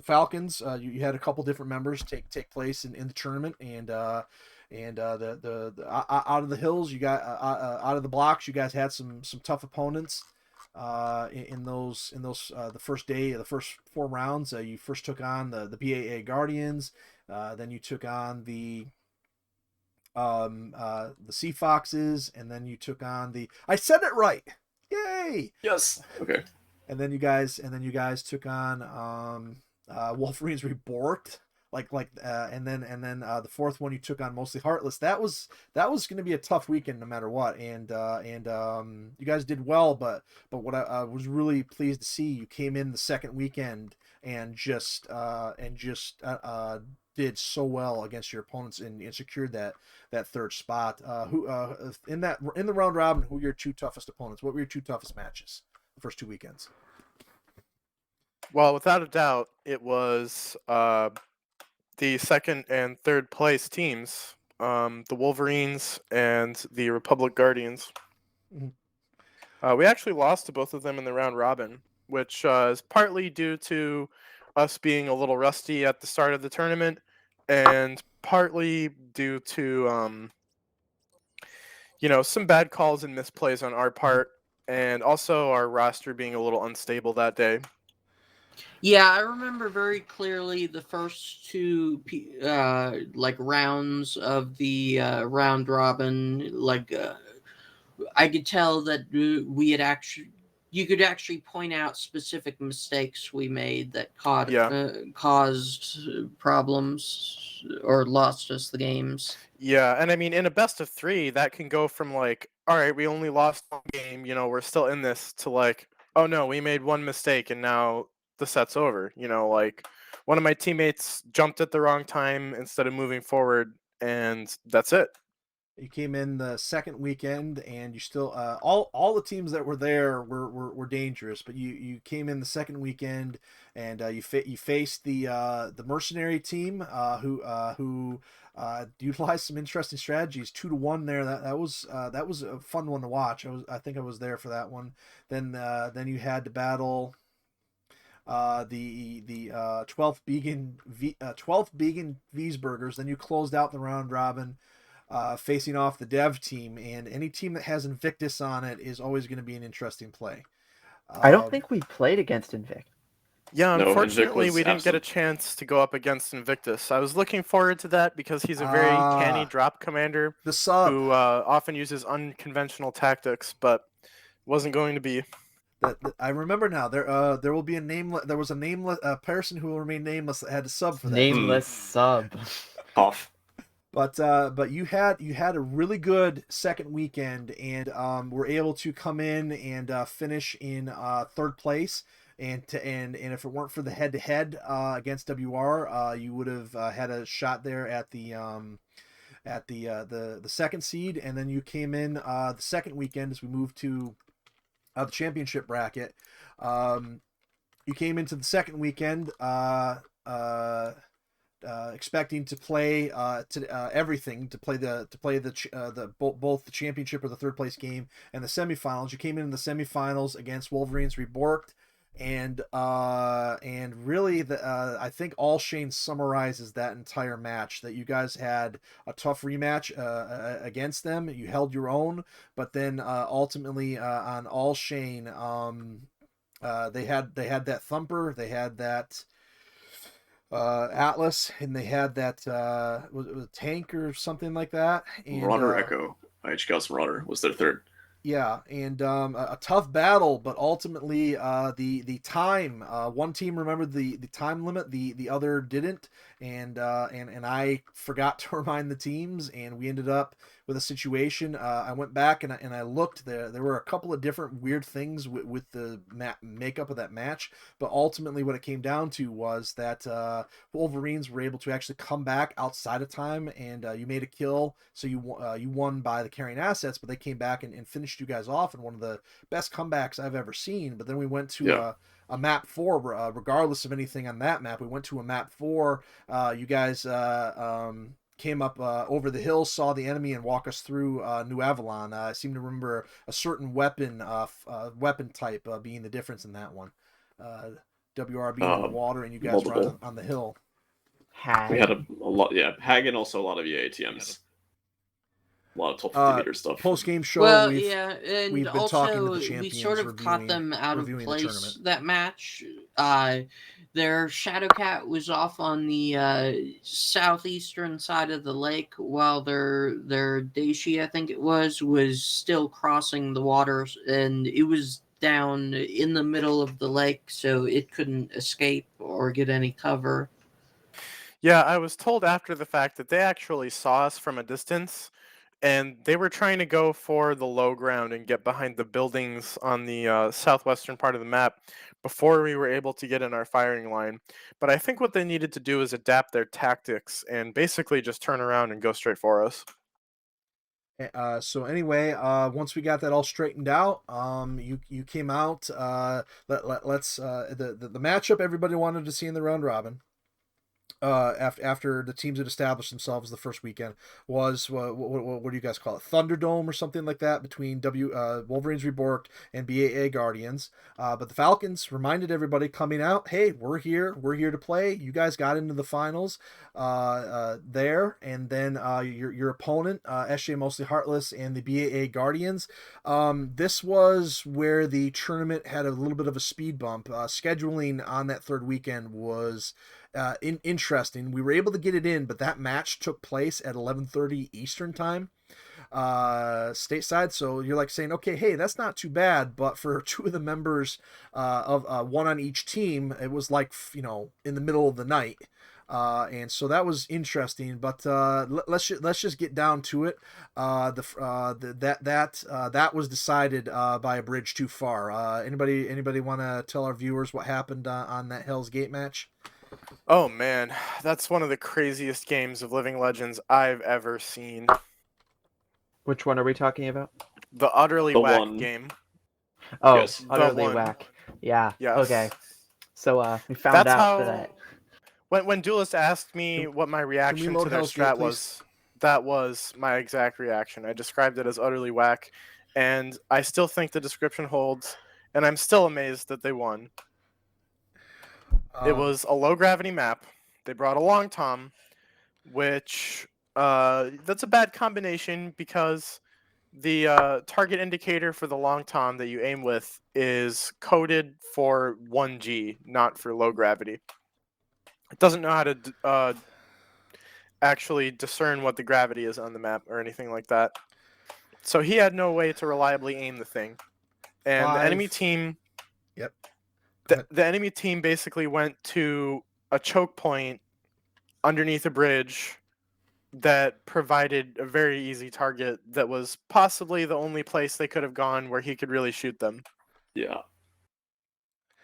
Falcons. You had a couple different members take place in the tournament, and the out of the hills, you got out of the blocks, you guys had some tough opponents. In those the first day, the first 4 rounds, you first took on the BAA Guardians, then you took on the Sea Foxes, and then you took on I said it right, yay, Yes. Okay. and then you guys took on Wolverines Reborn. And then the fourth one you took on mostly Heartless. That was going to be a tough weekend no matter what, and you guys did well, but what I was really pleased to see, you came in the second weekend and just did so well against your opponents and secured that third spot. Who in the round robin, who were your 2 toughest opponents? What were your 2 toughest matches the first 2 weekends? Well, without a doubt, it was the second and third place teams, the Wolverines and the Republic Guardians. Mm-hmm. We actually lost to both of them in the round robin, which is partly due to us being a little rusty at the start of the tournament, and partly due to some bad calls and misplays on our part, and also our roster being a little unstable that day. Yeah, I remember very clearly the first 2 rounds of the round robin. I could tell that you could actually point out specific mistakes we made that caused problems or lost us the games. Yeah, and I mean, in a best of 3, that can go from like, all right, we only lost 1 game, we're still in this, to like, oh no, we made 1 mistake and now the set's over. Like one of my teammates jumped at the wrong time instead of moving forward, and that's it. You came in the second weekend, and you still all the teams that were there were dangerous, but you came in the second weekend, and you faced the mercenary team who utilized some interesting strategies. 2-1 there. That was a fun one to watch. I think I was there for that one. Then you had to battle the 12th Vegan Wiesburgers. Then you closed out the round robin facing off the dev team, and any team that has Invictus on it is always going to be an interesting play. I don't think we played against Invictus. Yeah, No, unfortunately, Invictus we didn't get a chance to go up against Invictus. I was looking forward to that because he's a very canny drop commander the sub who often uses unconventional tactics, but wasn't going to be. I remember now. There will be a nameless. There was a nameless person who will remain nameless that had to sub for that. Nameless sub. Off. But you had a really good second weekend, and were able to come in and finish in third place. And if it weren't for the head-to-head against WR, you would have had a shot there at the second seed. And then you came in the second weekend as we moved to the championship bracket. you came into the second weekend expecting to play everything, to play both the championship or the third place game and the semifinals. You came in the semifinals against Wolverines Reborked, and really I think All Shane summarizes that entire match, that you guys had a tough rematch against them. You held your own, but then ultimately on All Shane, they had that thumper, they had that Atlas, and they had that was it a tank or something like that. And Marauder Echo, IH Chaos Marauder was their third. Yeah, and a tough battle, but ultimately the time, one team remembered the time limit, the other didn't, and I forgot to remind the teams, and we ended up with a situation. I went back and I looked there. There were a couple of different weird things with the makeup of that match, but ultimately what it came down to was that Wolverines were able to actually come back outside of time, and you made a kill, so you won by the carrying assets, but they came back and finished you guys off in one of the best comebacks I've ever seen. But then we went to a map 4, regardless of anything on that map. We went to a map 4. You guys came up over the hill, saw the enemy, and walk us through New Avalon. I seem to remember a certain weapon type being the difference in that one. WR being in the water, and you guys were on the hill. Hag. We had a lot, Hag, and also a lot of ATMs. A lot of 1250 stuff. Post game show. Well, and we've been also talking to the champions, we sort of caught them out of place that match. Their Shadowcat was off on the southeastern side of the lake, while their Daishi, I think it was still crossing the waters, and it was down in the middle of the lake, so it couldn't escape or get any cover. Yeah, I was told after the fact that they actually saw us from a distance, and they were trying to go for the low ground and get behind the buildings on the southwestern part of the map before we were able to get in our firing line. But I think what they needed to do is adapt their tactics and basically just turn around and go straight for us. So anyway, once we got that all straightened out, you came out. Let's the matchup everybody wanted to see in the round robin. After the teams had established themselves the first weekend was what do you guys call it, Thunderdome or something like that, between Wolverines Reborked and BAA Guardians, but the Falcons reminded everybody coming out, hey, we're here to play. You guys got into the finals there, and then your opponent, SJ Mostly Heartless and the BAA Guardians, this was where the tournament had a little bit of a speed bump. Scheduling on that third weekend was interesting. We were able to get it in, but that match took place at 11:30 Eastern time stateside, so you're like saying, okay, hey, that's not too bad, but for two of the members of one on each team, it was like, in the middle of the night, and so that was interesting. But let's just get down to it. That was decided by a bridge too far. Anybody want to tell our viewers what happened on that Hell's Gate match? Oh man, that's one of the craziest games of Living Legends I've ever seen. Which one are we talking about? The Utterly Whack game. Oh, yes. Utterly Whack. Yeah. Yes. Okay. So we found out that when Duelist asked me what my reaction to their strat was, that was my exact reaction. I described it as Utterly Whack, and I still think the description holds, and I'm still amazed that they won. It was a low gravity map. They brought a Long Tom, which that's a bad combination because the target indicator for the Long Tom that you aim with is coded for 1G, not for low gravity. It doesn't know how to actually discern what the gravity is on the map or anything like that. So he had no way to reliably aim the thing. And the enemy team... Yep. The enemy team basically went to a choke point underneath a bridge that provided a very easy target that was possibly the only place they could have gone where he could really shoot them. Yeah.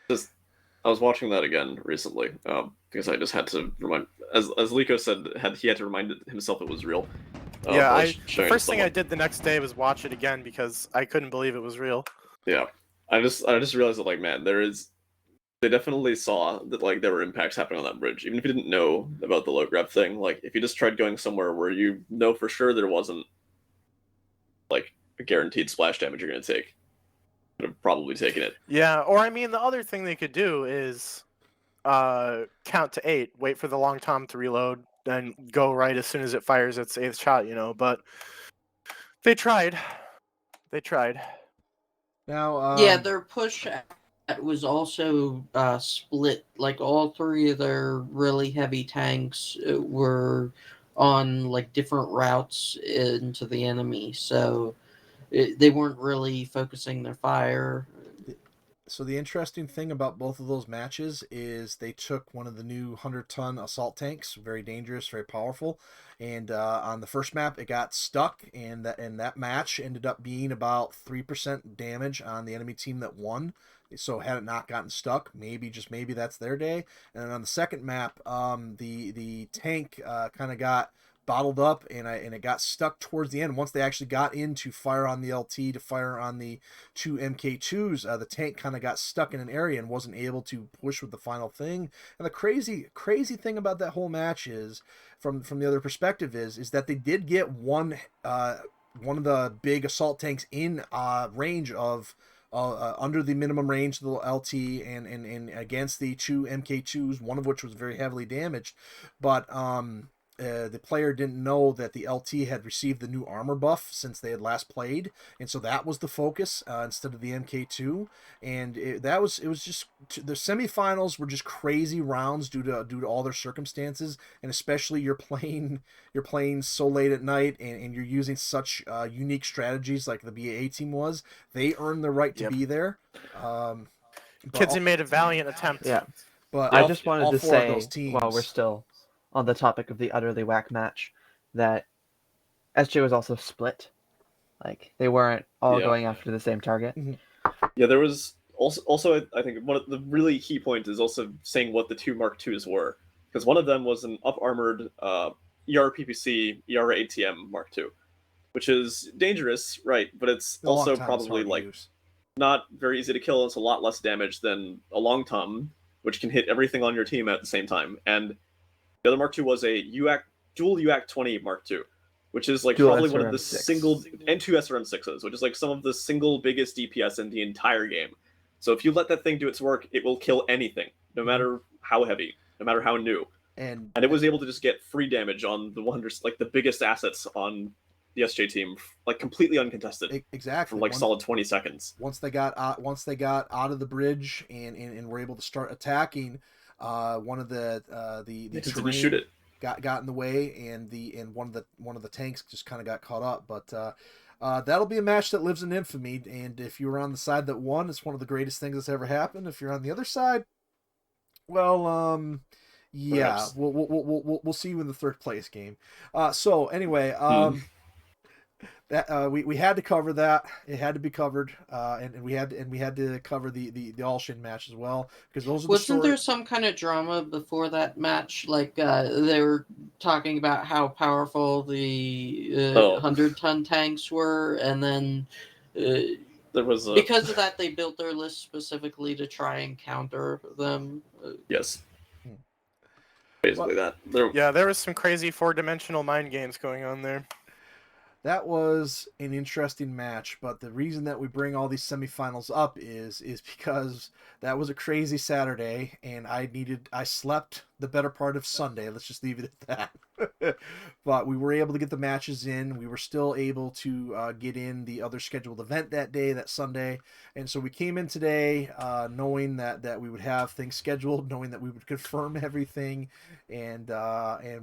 I was watching that again recently because I just had to remind, as Liko said, he had to remind himself it was real. The first thing I did the next day was watch it again because I couldn't believe it was real. Yeah, I just realized that, like, man, there is they definitely saw that like there were impacts happening on that bridge, even if you didn't know about the low grab thing. Like if you just tried going somewhere where you know for sure there wasn't like a guaranteed splash damage you're going to take, would have probably taken it. Yeah, or I mean, the other thing they could do is count to 8, wait for the long tom to reload, then go right as soon as it fires its 8th shot, you know. But they tried. They tried. Now, Yeah, their push was also split. Like all three of their really heavy tanks were on like different routes into the enemy, so they weren't really focusing their fire. so the interesting thing about both of those matches is they took one of the new 100-ton assault tanks, very dangerous, very powerful, and on the first map it got stuck, and that match ended up being about 3% damage on the enemy team that won. So had it not gotten stuck, maybe, just maybe, that's their day. And then on the second map, the tank kind of got bottled up, and it got stuck towards the end. Once they actually got in to fire on the LT, to fire on the two MK2s, the tank kind of got stuck in an area and wasn't able to push with the final thing. And the crazy thing about that whole match is, from the other perspective, is that they did get one of the big assault tanks in range of under the minimum range of the LT, and against the two MK2s, one of which was very heavily damaged, but the player didn't know that the LT had received the new armor buff since they had last played, and so that was the focus instead of the MK2. And it was just, the semifinals were just crazy rounds due to all their circumstances, and especially you're playing so late at night, and you're using such unique strategies like the BAA team was. They earned the right to be there. Kids made a valiant attempt. Yeah. But I just wanted to say, those teams, while we're still on the topic of the utterly whack match, that SJ was also split. Like, they weren't all going after the same target. Yeah, there was also I think one of the really key points is also saying what the two Mark IIs were, because one of them was an up-armored ER-PPC ER-ATM Mark II, which is dangerous, right? But it's also probably like not very easy to kill. It's a lot less damage than a long tom, which can hit everything on your team at the same time. And the other Mark II was a dual UAC 20 Mark II, which is like Dual probably one of the SRM6. single, and two SRM6s, which is like some of the single biggest DPS in the entire game. So if you let that thing do its work, it will kill anything, no matter how heavy, no matter how new. And it was able to just get free damage on the 100, like the biggest assets on the SJ team, like completely uncontested. Exactly. For like solid 20 seconds. Once they got out of the bridge and were able to start attacking, one of the terrain shoot it. got in the way, and one of the tanks just kind of got caught up. But that'll be a match that lives in infamy. And if you were on the side that won, it's one of the greatest things that's ever happened. If you're on the other side, well, yeah, we'll see you in the third place game. So anyway, that we had to cover that. It had to be covered, and we had to cover the All-Shin match as well, because those are Wasn't there some kind of drama before that match? Like they were talking about how powerful the 100-ton tanks were, and then there was because of that they built their list specifically to try and counter them. Yes. Basically that. There was some crazy 4-dimensional mind games going on there. That was an interesting match, but the reason that we bring all these semifinals up is because that was a crazy Saturday, and I slept the better part of Sunday. Let's just leave it at that. But we were able to get the matches in. We were still able to get in the other scheduled event that day, that Sunday, and so we came in today knowing that we would have things scheduled, knowing that we would confirm everything, and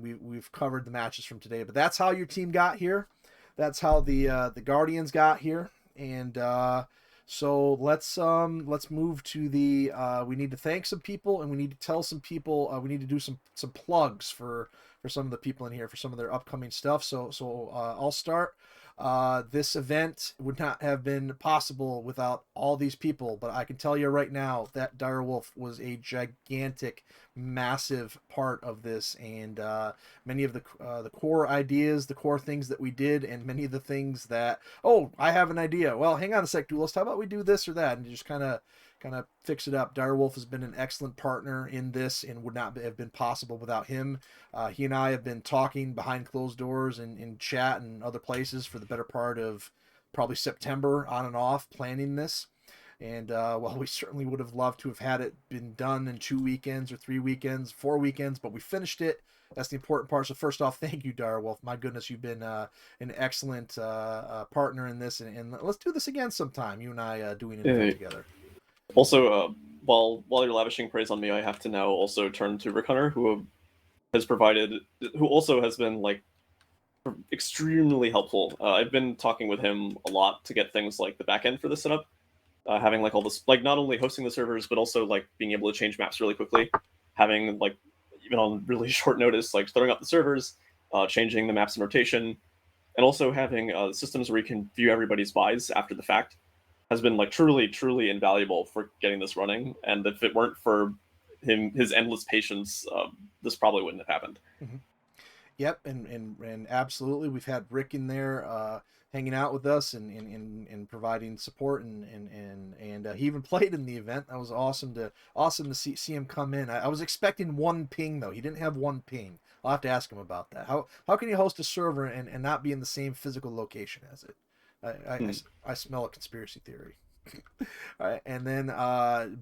we've covered the matches from today. But that's how your team got here. That's how the Guardians got here, and so let's move to the. We need to thank some people, and we need to tell some people. We need to do some plugs for some of the people in here for some of their upcoming stuff. So I'll start. This event would not have been possible without all these people, but I can tell you right now that Direwolf was a gigantic, massive part of this, and many of the core ideas, the core things that we did, and many of the things that, oh, I have an idea. Well, hang on a sec, Duelist. How about we do this or that, and just kind of kind of fix it up. Direwolf has been an excellent partner in this and would not have been possible without him. He and I have been talking behind closed doors and in chat and other places for the better part of probably September, on and off, planning this. And well, we certainly would have loved to have had it been done in 2 weekends or 3 weekends, 4 weekends, but we finished it. That's the important part. So first off, thank you, Direwolf. My goodness, you've been an excellent partner in this, and let's do this again sometime. You and I doing an event together. Also, while you're lavishing praise on me, I have to now also turn to Rick Hunter, who also has been like extremely helpful. I've been talking with him a lot to get things like the back end for the setup, having like all this, like not only hosting the servers, but also like being able to change maps really quickly, having like even on really short notice, like throwing up the servers, changing the maps in rotation, and also having systems where you can view everybody's buys after the fact has been like truly invaluable for getting this running. And if it weren't for his endless patience, this probably wouldn't have happened. Mm-hmm. Yep, and absolutely, we've had Rick in there hanging out with us and providing support, and he even played in the event. That was awesome to see him come in. I was expecting 1 ping though. He didn't have 1 ping. I'll have to ask him about that. How can you host a server and not be in the same physical location as it? I smell a conspiracy theory. All right, and then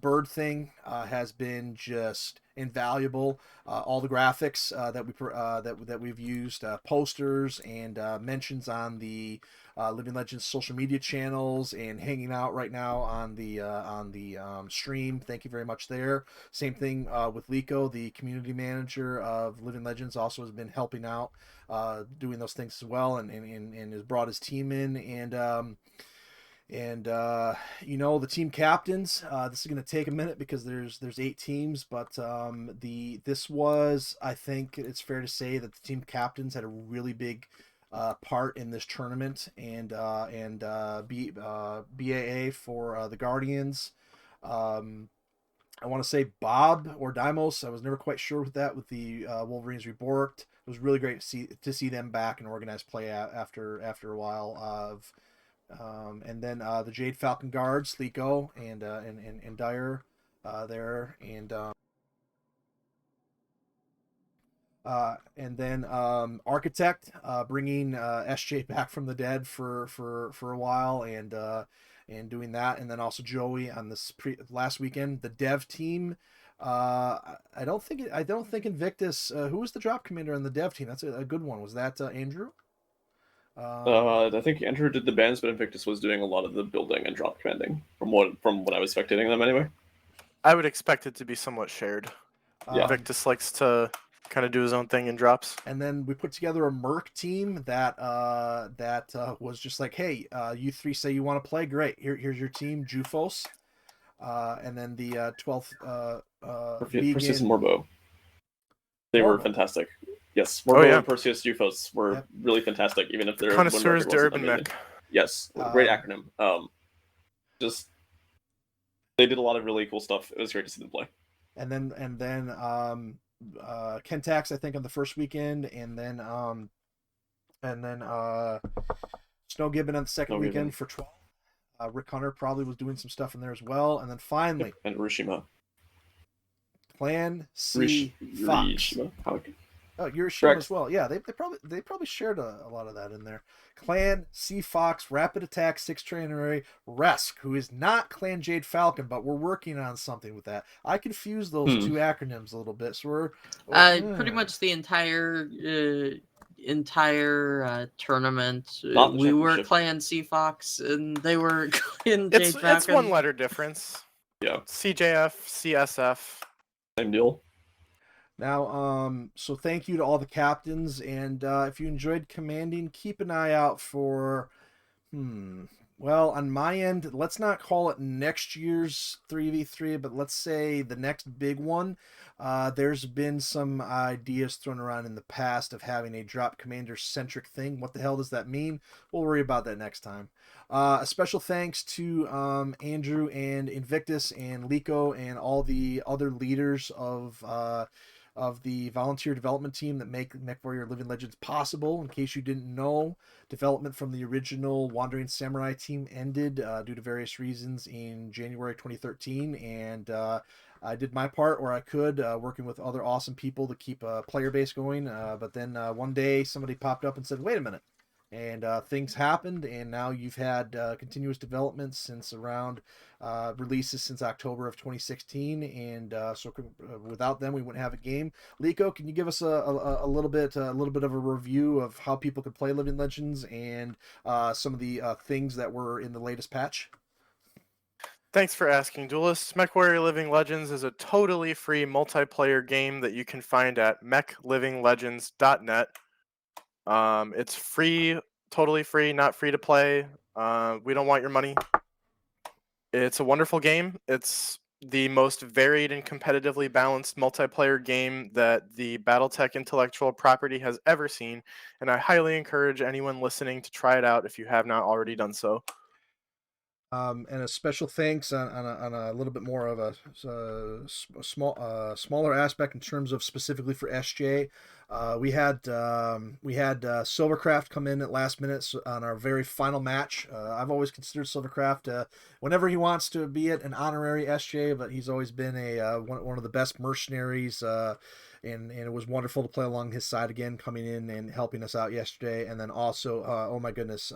Bird Thing has been just invaluable. All the graphics that we've used, posters and mentions on the Living Legends social media channels, and hanging out right now on the stream. Thank you very much there. Same thing with Lico, the community manager of Living Legends, also has been helping out, doing those things as well, and has brought his team in, and you know, the team captains, this is going to take a minute because there's 8 teams, but this was, I think it's fair to say that the team captains had a really big part in this tournament, and BAA for the Guardians. I want to say Bob or Dimos. I was never quite sure with that, with the Wolverines Reborked. It was really great to see them back in organized play after a while of. And then the Jade Falcon Guards, Lico and Dyer there, and then Architect bringing SJ back from the dead for a while, and doing that, and then also Joey on this last weekend. The dev team, I don't think Invictus. Who was the drop commander on the dev team? That's a good one. Was that Andrew? I think Andrew did the bans, but Invictus was doing a lot of the building and drop commanding, from what I was spectating them anyway. I would expect it to be somewhat shared. Yeah. Invictus likes to kind of do his own thing in drops. And then we put together a Merc team that was just like, hey, you 3 say you want to play, great. Here's your team, Jufos. And then the 12th Perseus and Morbo. They were fantastic. Yes, Morbo and Perseus Jufos were really fantastic, even if they're Connoisseurs de Urban Mech. Yes, great acronym. Just they did a lot of really cool stuff. It was great to see them play. And then Kentax, I think, on the first weekend, and then Snow Gibbon on the second weekend for 12. Rick Hunter probably was doing some stuff in there as well, and then finally, and Urishima. Clan C Fox. Oh, Urishima as well. Yeah, they probably shared a lot of that in there. Clan C Fox, Rapid Attack 6 Trainer Resk, who is not Clan Jade Falcon, but we're working on something with that. I confuse those 2 acronyms a little bit, so we're pretty much the entire tournament. We were Clan C Fox, and they were Clan Jade Falcon. It's 1 letter difference. Yeah. CJF, CSF. Same deal. Now, so thank you to all the captains, and if you enjoyed commanding, keep an eye out for, well, on my end, let's not call it next year's 3v3, but let's say the next big one. There's been some ideas thrown around in the past of having a drop commander centric thing. What the hell does that mean? We'll worry about that next time. A special thanks to Andrew and Invictus and Lico and all the other leaders of of the volunteer development team that make Mechwarrior Living Legends possible. In case you didn't know, development from the original Wandering Samurai team ended due to various reasons in January 2013, and I did my part where I could, working with other awesome people to keep a player base going. But then one day somebody popped up and said, "Wait a minute." And things happened, and now you've had continuous development since around releases since October of 2016, and so without them, we wouldn't have a game. Liko, can you give us a little bit of a review of how people could play Living Legends and some of the things that were in the latest patch? Thanks for asking, Duelists. Mechwarrior Living Legends is a totally free multiplayer game that you can find at mechlivinglegends.net. It's free, totally free, not free to play. We don't want your money. It's a wonderful game. It's the most varied and competitively balanced multiplayer game that the BattleTech intellectual property has ever seen, and I highly encourage anyone listening to try it out if you have not already done so. And a special thanks on a little bit more of a smaller aspect in terms of specifically for SJ. We had Silvercraft come in at last minute on our very final match. I've always considered Silvercraft, whenever he wants to be an honorary SJ, but he's always been one of the best mercenaries. And it was wonderful to play along his side again, coming in and helping us out yesterday. And then also, oh my goodness,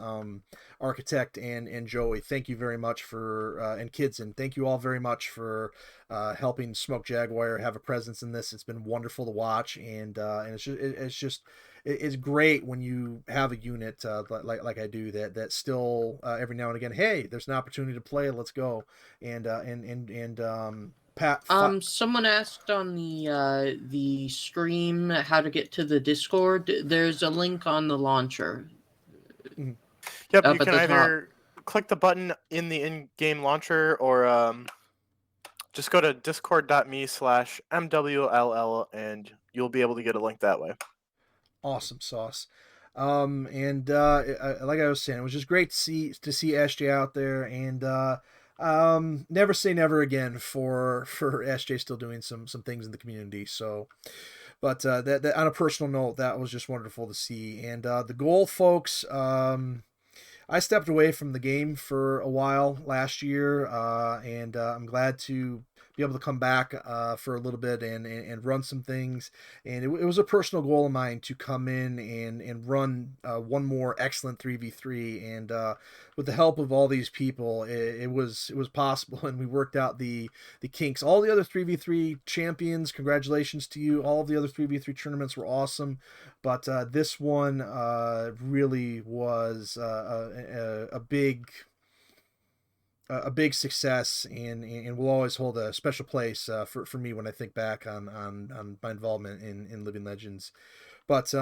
Architect and Joey, thank you very much for, and Kidson, thank you all very much for helping Smoke Jaguar have a presence in this. It's been wonderful to watch, and it's great when you have a unit like I do that still every now and again, hey, there's an opportunity to play, let's go, and Pat. Someone asked on the stream how to get to the Discord. There's a link on the launcher. Yep, you can either click the button in the in-game launcher or just go to discord.me/MWLL and you'll be able to get a link that way. Awesome sauce. And like I was saying, it was just great to see SJ out there, and never say never again for SJ still doing some things in the community. So, but that on a personal note, that was just wonderful to see. And the goal, folks, I stepped away from the game for a while last year, and I'm glad to be able to come back for a little bit and run some things. And it was a personal goal of mine to come in and run one more excellent 3v3. And with the help of all these people, it was possible, and we worked out the kinks. All the other 3v3 champions, congratulations to you. All of the other 3v3 tournaments were awesome, but this one really was a big success, and will always hold a special place for me when I think back on my involvement in Living Legends. But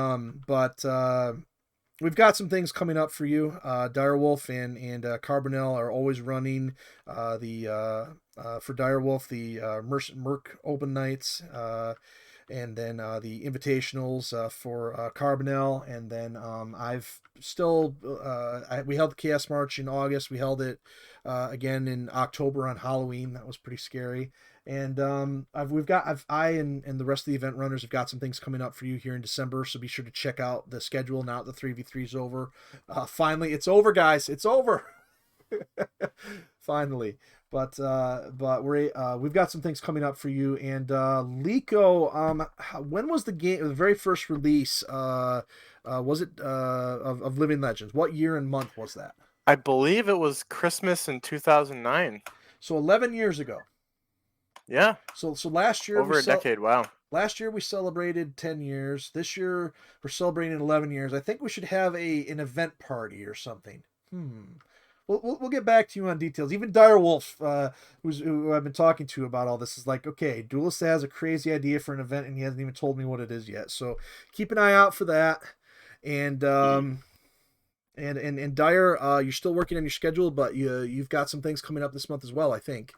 we've got some things coming up for you. Direwolf and Carbonell are always running for Direwolf the Merc Open Nights, and then the invitationals for Carbonell, and then I've still we held the Chaos March in August. We held it again in October on Halloween. That was pretty scary. And I and the rest of the event runners have got some things coming up for you here in December, so be sure to check out the schedule now that the 3v3 is over. Finally, it's over, guys. It's over. Finally. But we've got some things coming up for you. And Liko, when was the game, the very first release? Was it of Living Legends? What year and month was that? I believe it was Christmas in 2009. So 11 years ago. Yeah. So last year, over a decade. Wow. Last year we celebrated 10 years. This year we're celebrating 11 years. I think we should have an event party or something. We'll get back to you on details. Even Direwolf, who I've been talking to about all this, is like, okay, Duelist has a crazy idea for an event, and he hasn't even told me what it is yet. So keep an eye out for that. And and Dyer, you're still working on your schedule, but you've got some things coming up this month as well, I think.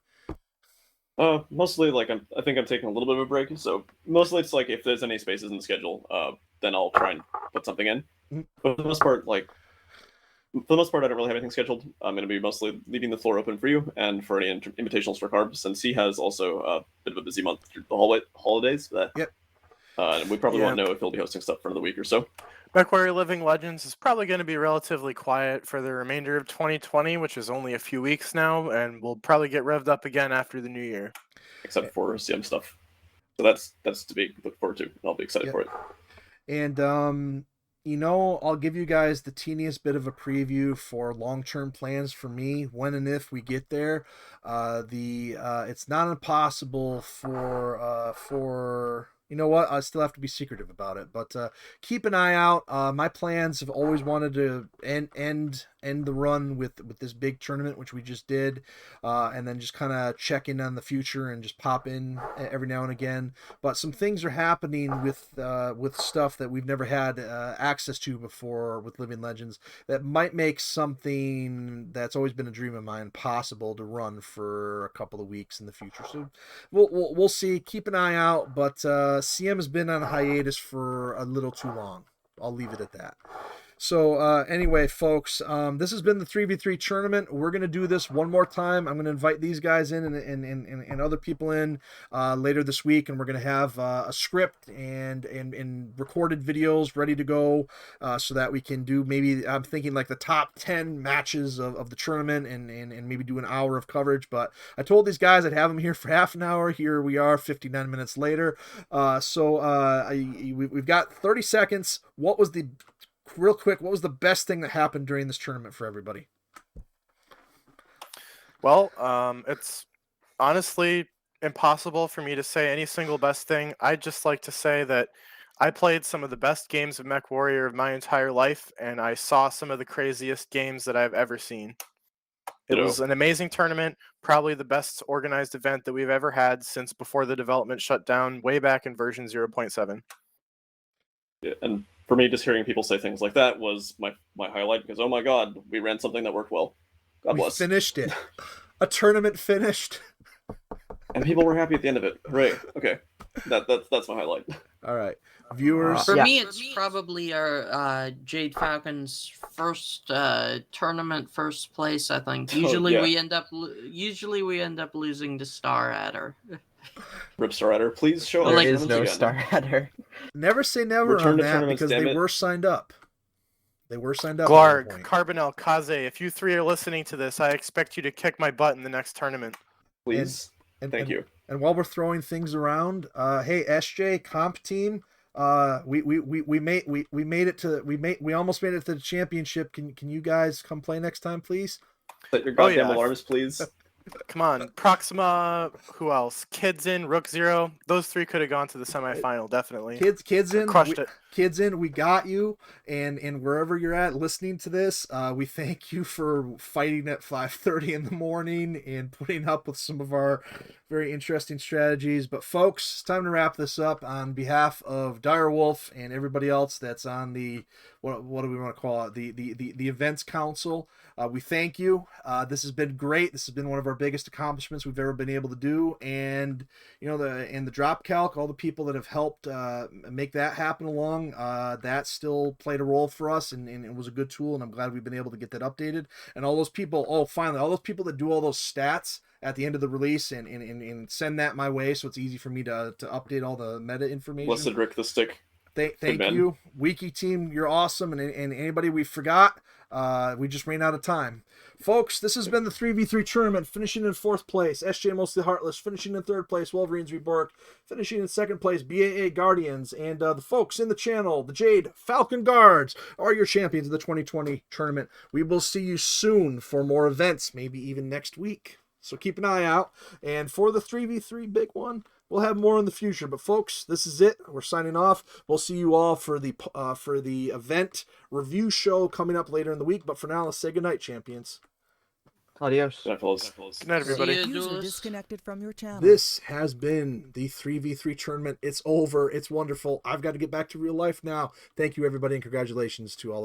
Mostly like I think I'm taking a little bit of a break. So mostly it's like if there's any spaces in the schedule, then I'll try and put something in. But for the most part, I don't really have anything scheduled. I'm going to be mostly leaving the floor open for you and for any invitationals for Carb, since he has also a bit of a busy month through the holidays. Yep. And we probably won't know if he'll be hosting stuff for another week or so. Mechwarrior Living Legends is probably going to be relatively quiet for the remainder of 2020, which is only a few weeks now, and we'll probably get revved up again after the new year. Except for CM stuff. So that's to be looked forward to. I'll be excited for it. And you know, I'll give you guys the teeniest bit of a preview for long-term plans for me when and if we get there. It's not impossible for you know what? I still have to be secretive about it, but keep an eye out. My plans have always wanted to end the run with this big tournament, which we just did, and then just kind of check in on the future and just pop in every now and again. But some things are happening with stuff that we've never had access to before with Living Legends that might make something that's always been a dream of mine possible to run for a couple of weeks in the future. So we'll see. Keep an eye out, but CM has been on a hiatus for a little too long. I'll leave it at that. So anyway, folks, this has been the 3v3 tournament. We're going to do this one more time. I'm going to invite these guys in and other people in later this week, and we're going to have a script and recorded videos ready to go so that we can do maybe, I'm thinking like the top 10 matches of the tournament and maybe do an hour of coverage. But I told these guys I'd have them here for half an hour. Here we are 59 minutes later. We've got 30 seconds. Real quick, what was the best thing that happened during this tournament for everybody? Well, it's honestly impossible for me to say any single best thing. I'd just like to say that I played some of the best games of Mechwarrior of my entire life, and I saw some of the craziest games that I've ever seen. It was an amazing tournament, probably the best organized event that we've ever had since before the development shut down way back in version 0.7. Yeah, and for me, just hearing people say things like that was my highlight, because, oh my god, we ran something that worked well. God bless. We finished it. A tournament finished. And people were happy at the end of it. Hooray. Okay. That's my highlight. All right. Viewers. For me, it's probably our Jade Falcon's first tournament first place, I think. Usually we end up losing to Star Adder. Rip Star Adder, please show up. There is no Star Adder. Never say never on that, because they were signed up. They were signed up. Glarg, Carbonell, Kaze, if you three are listening to this, I expect you to kick my butt in the next tournament. Please. Thank you. And while we're throwing things around, hey SJ comp team, we almost made it to the championship. Can you guys come play next time, please? Set your goddamn alarms, please. Come on, Proxima, who else? Kids in, Rook Zero. Those three could have gone to the semifinal, definitely. Kids in, crushed it. Kids in, we got you. And wherever you're at listening to this, we thank you for fighting at 5:30 in the morning and putting up with some of our very interesting strategies. But folks, it's time to wrap this up. On behalf of Direwolf and everybody else that's on the what do we want to call it? The events council. We thank you. This has been great. This has been one of our biggest accomplishments we've ever been able to do. And you know, the drop calc, all the people that have helped make that happen along, that still played a role for us, and it was a good tool. And I'm glad we've been able to get that updated. And all those people, finally, all those people that do all those stats at the end of the release and send that my way, so it's easy for me to update all the meta information. Blessed Rick the Stick. Thank you, Wiki team. You're awesome, and anybody we forgot, we just ran out of time. Folks, this has been the 3v3 tournament, finishing in 4th place. SJ Mostly Heartless, finishing in 3rd place. Wolverines Reborn, finishing in 2nd place. BAA Guardians, and the folks in the channel, the Jade Falcon Guards, are your champions of the 2020 tournament. We will see you soon for more events, maybe even next week. So keep an eye out. And for the 3v3 big one, we'll have more in the future. But folks, this is it. We're signing off. We'll see you all for the event review show coming up later in the week. But for now, let's say goodnight, champions. Adios. Good night, everybody. User disconnected from your channel. This has been the 3v3 tournament. It's over. It's wonderful. I've got to get back to real life now. Thank you, everybody, and congratulations to all of us.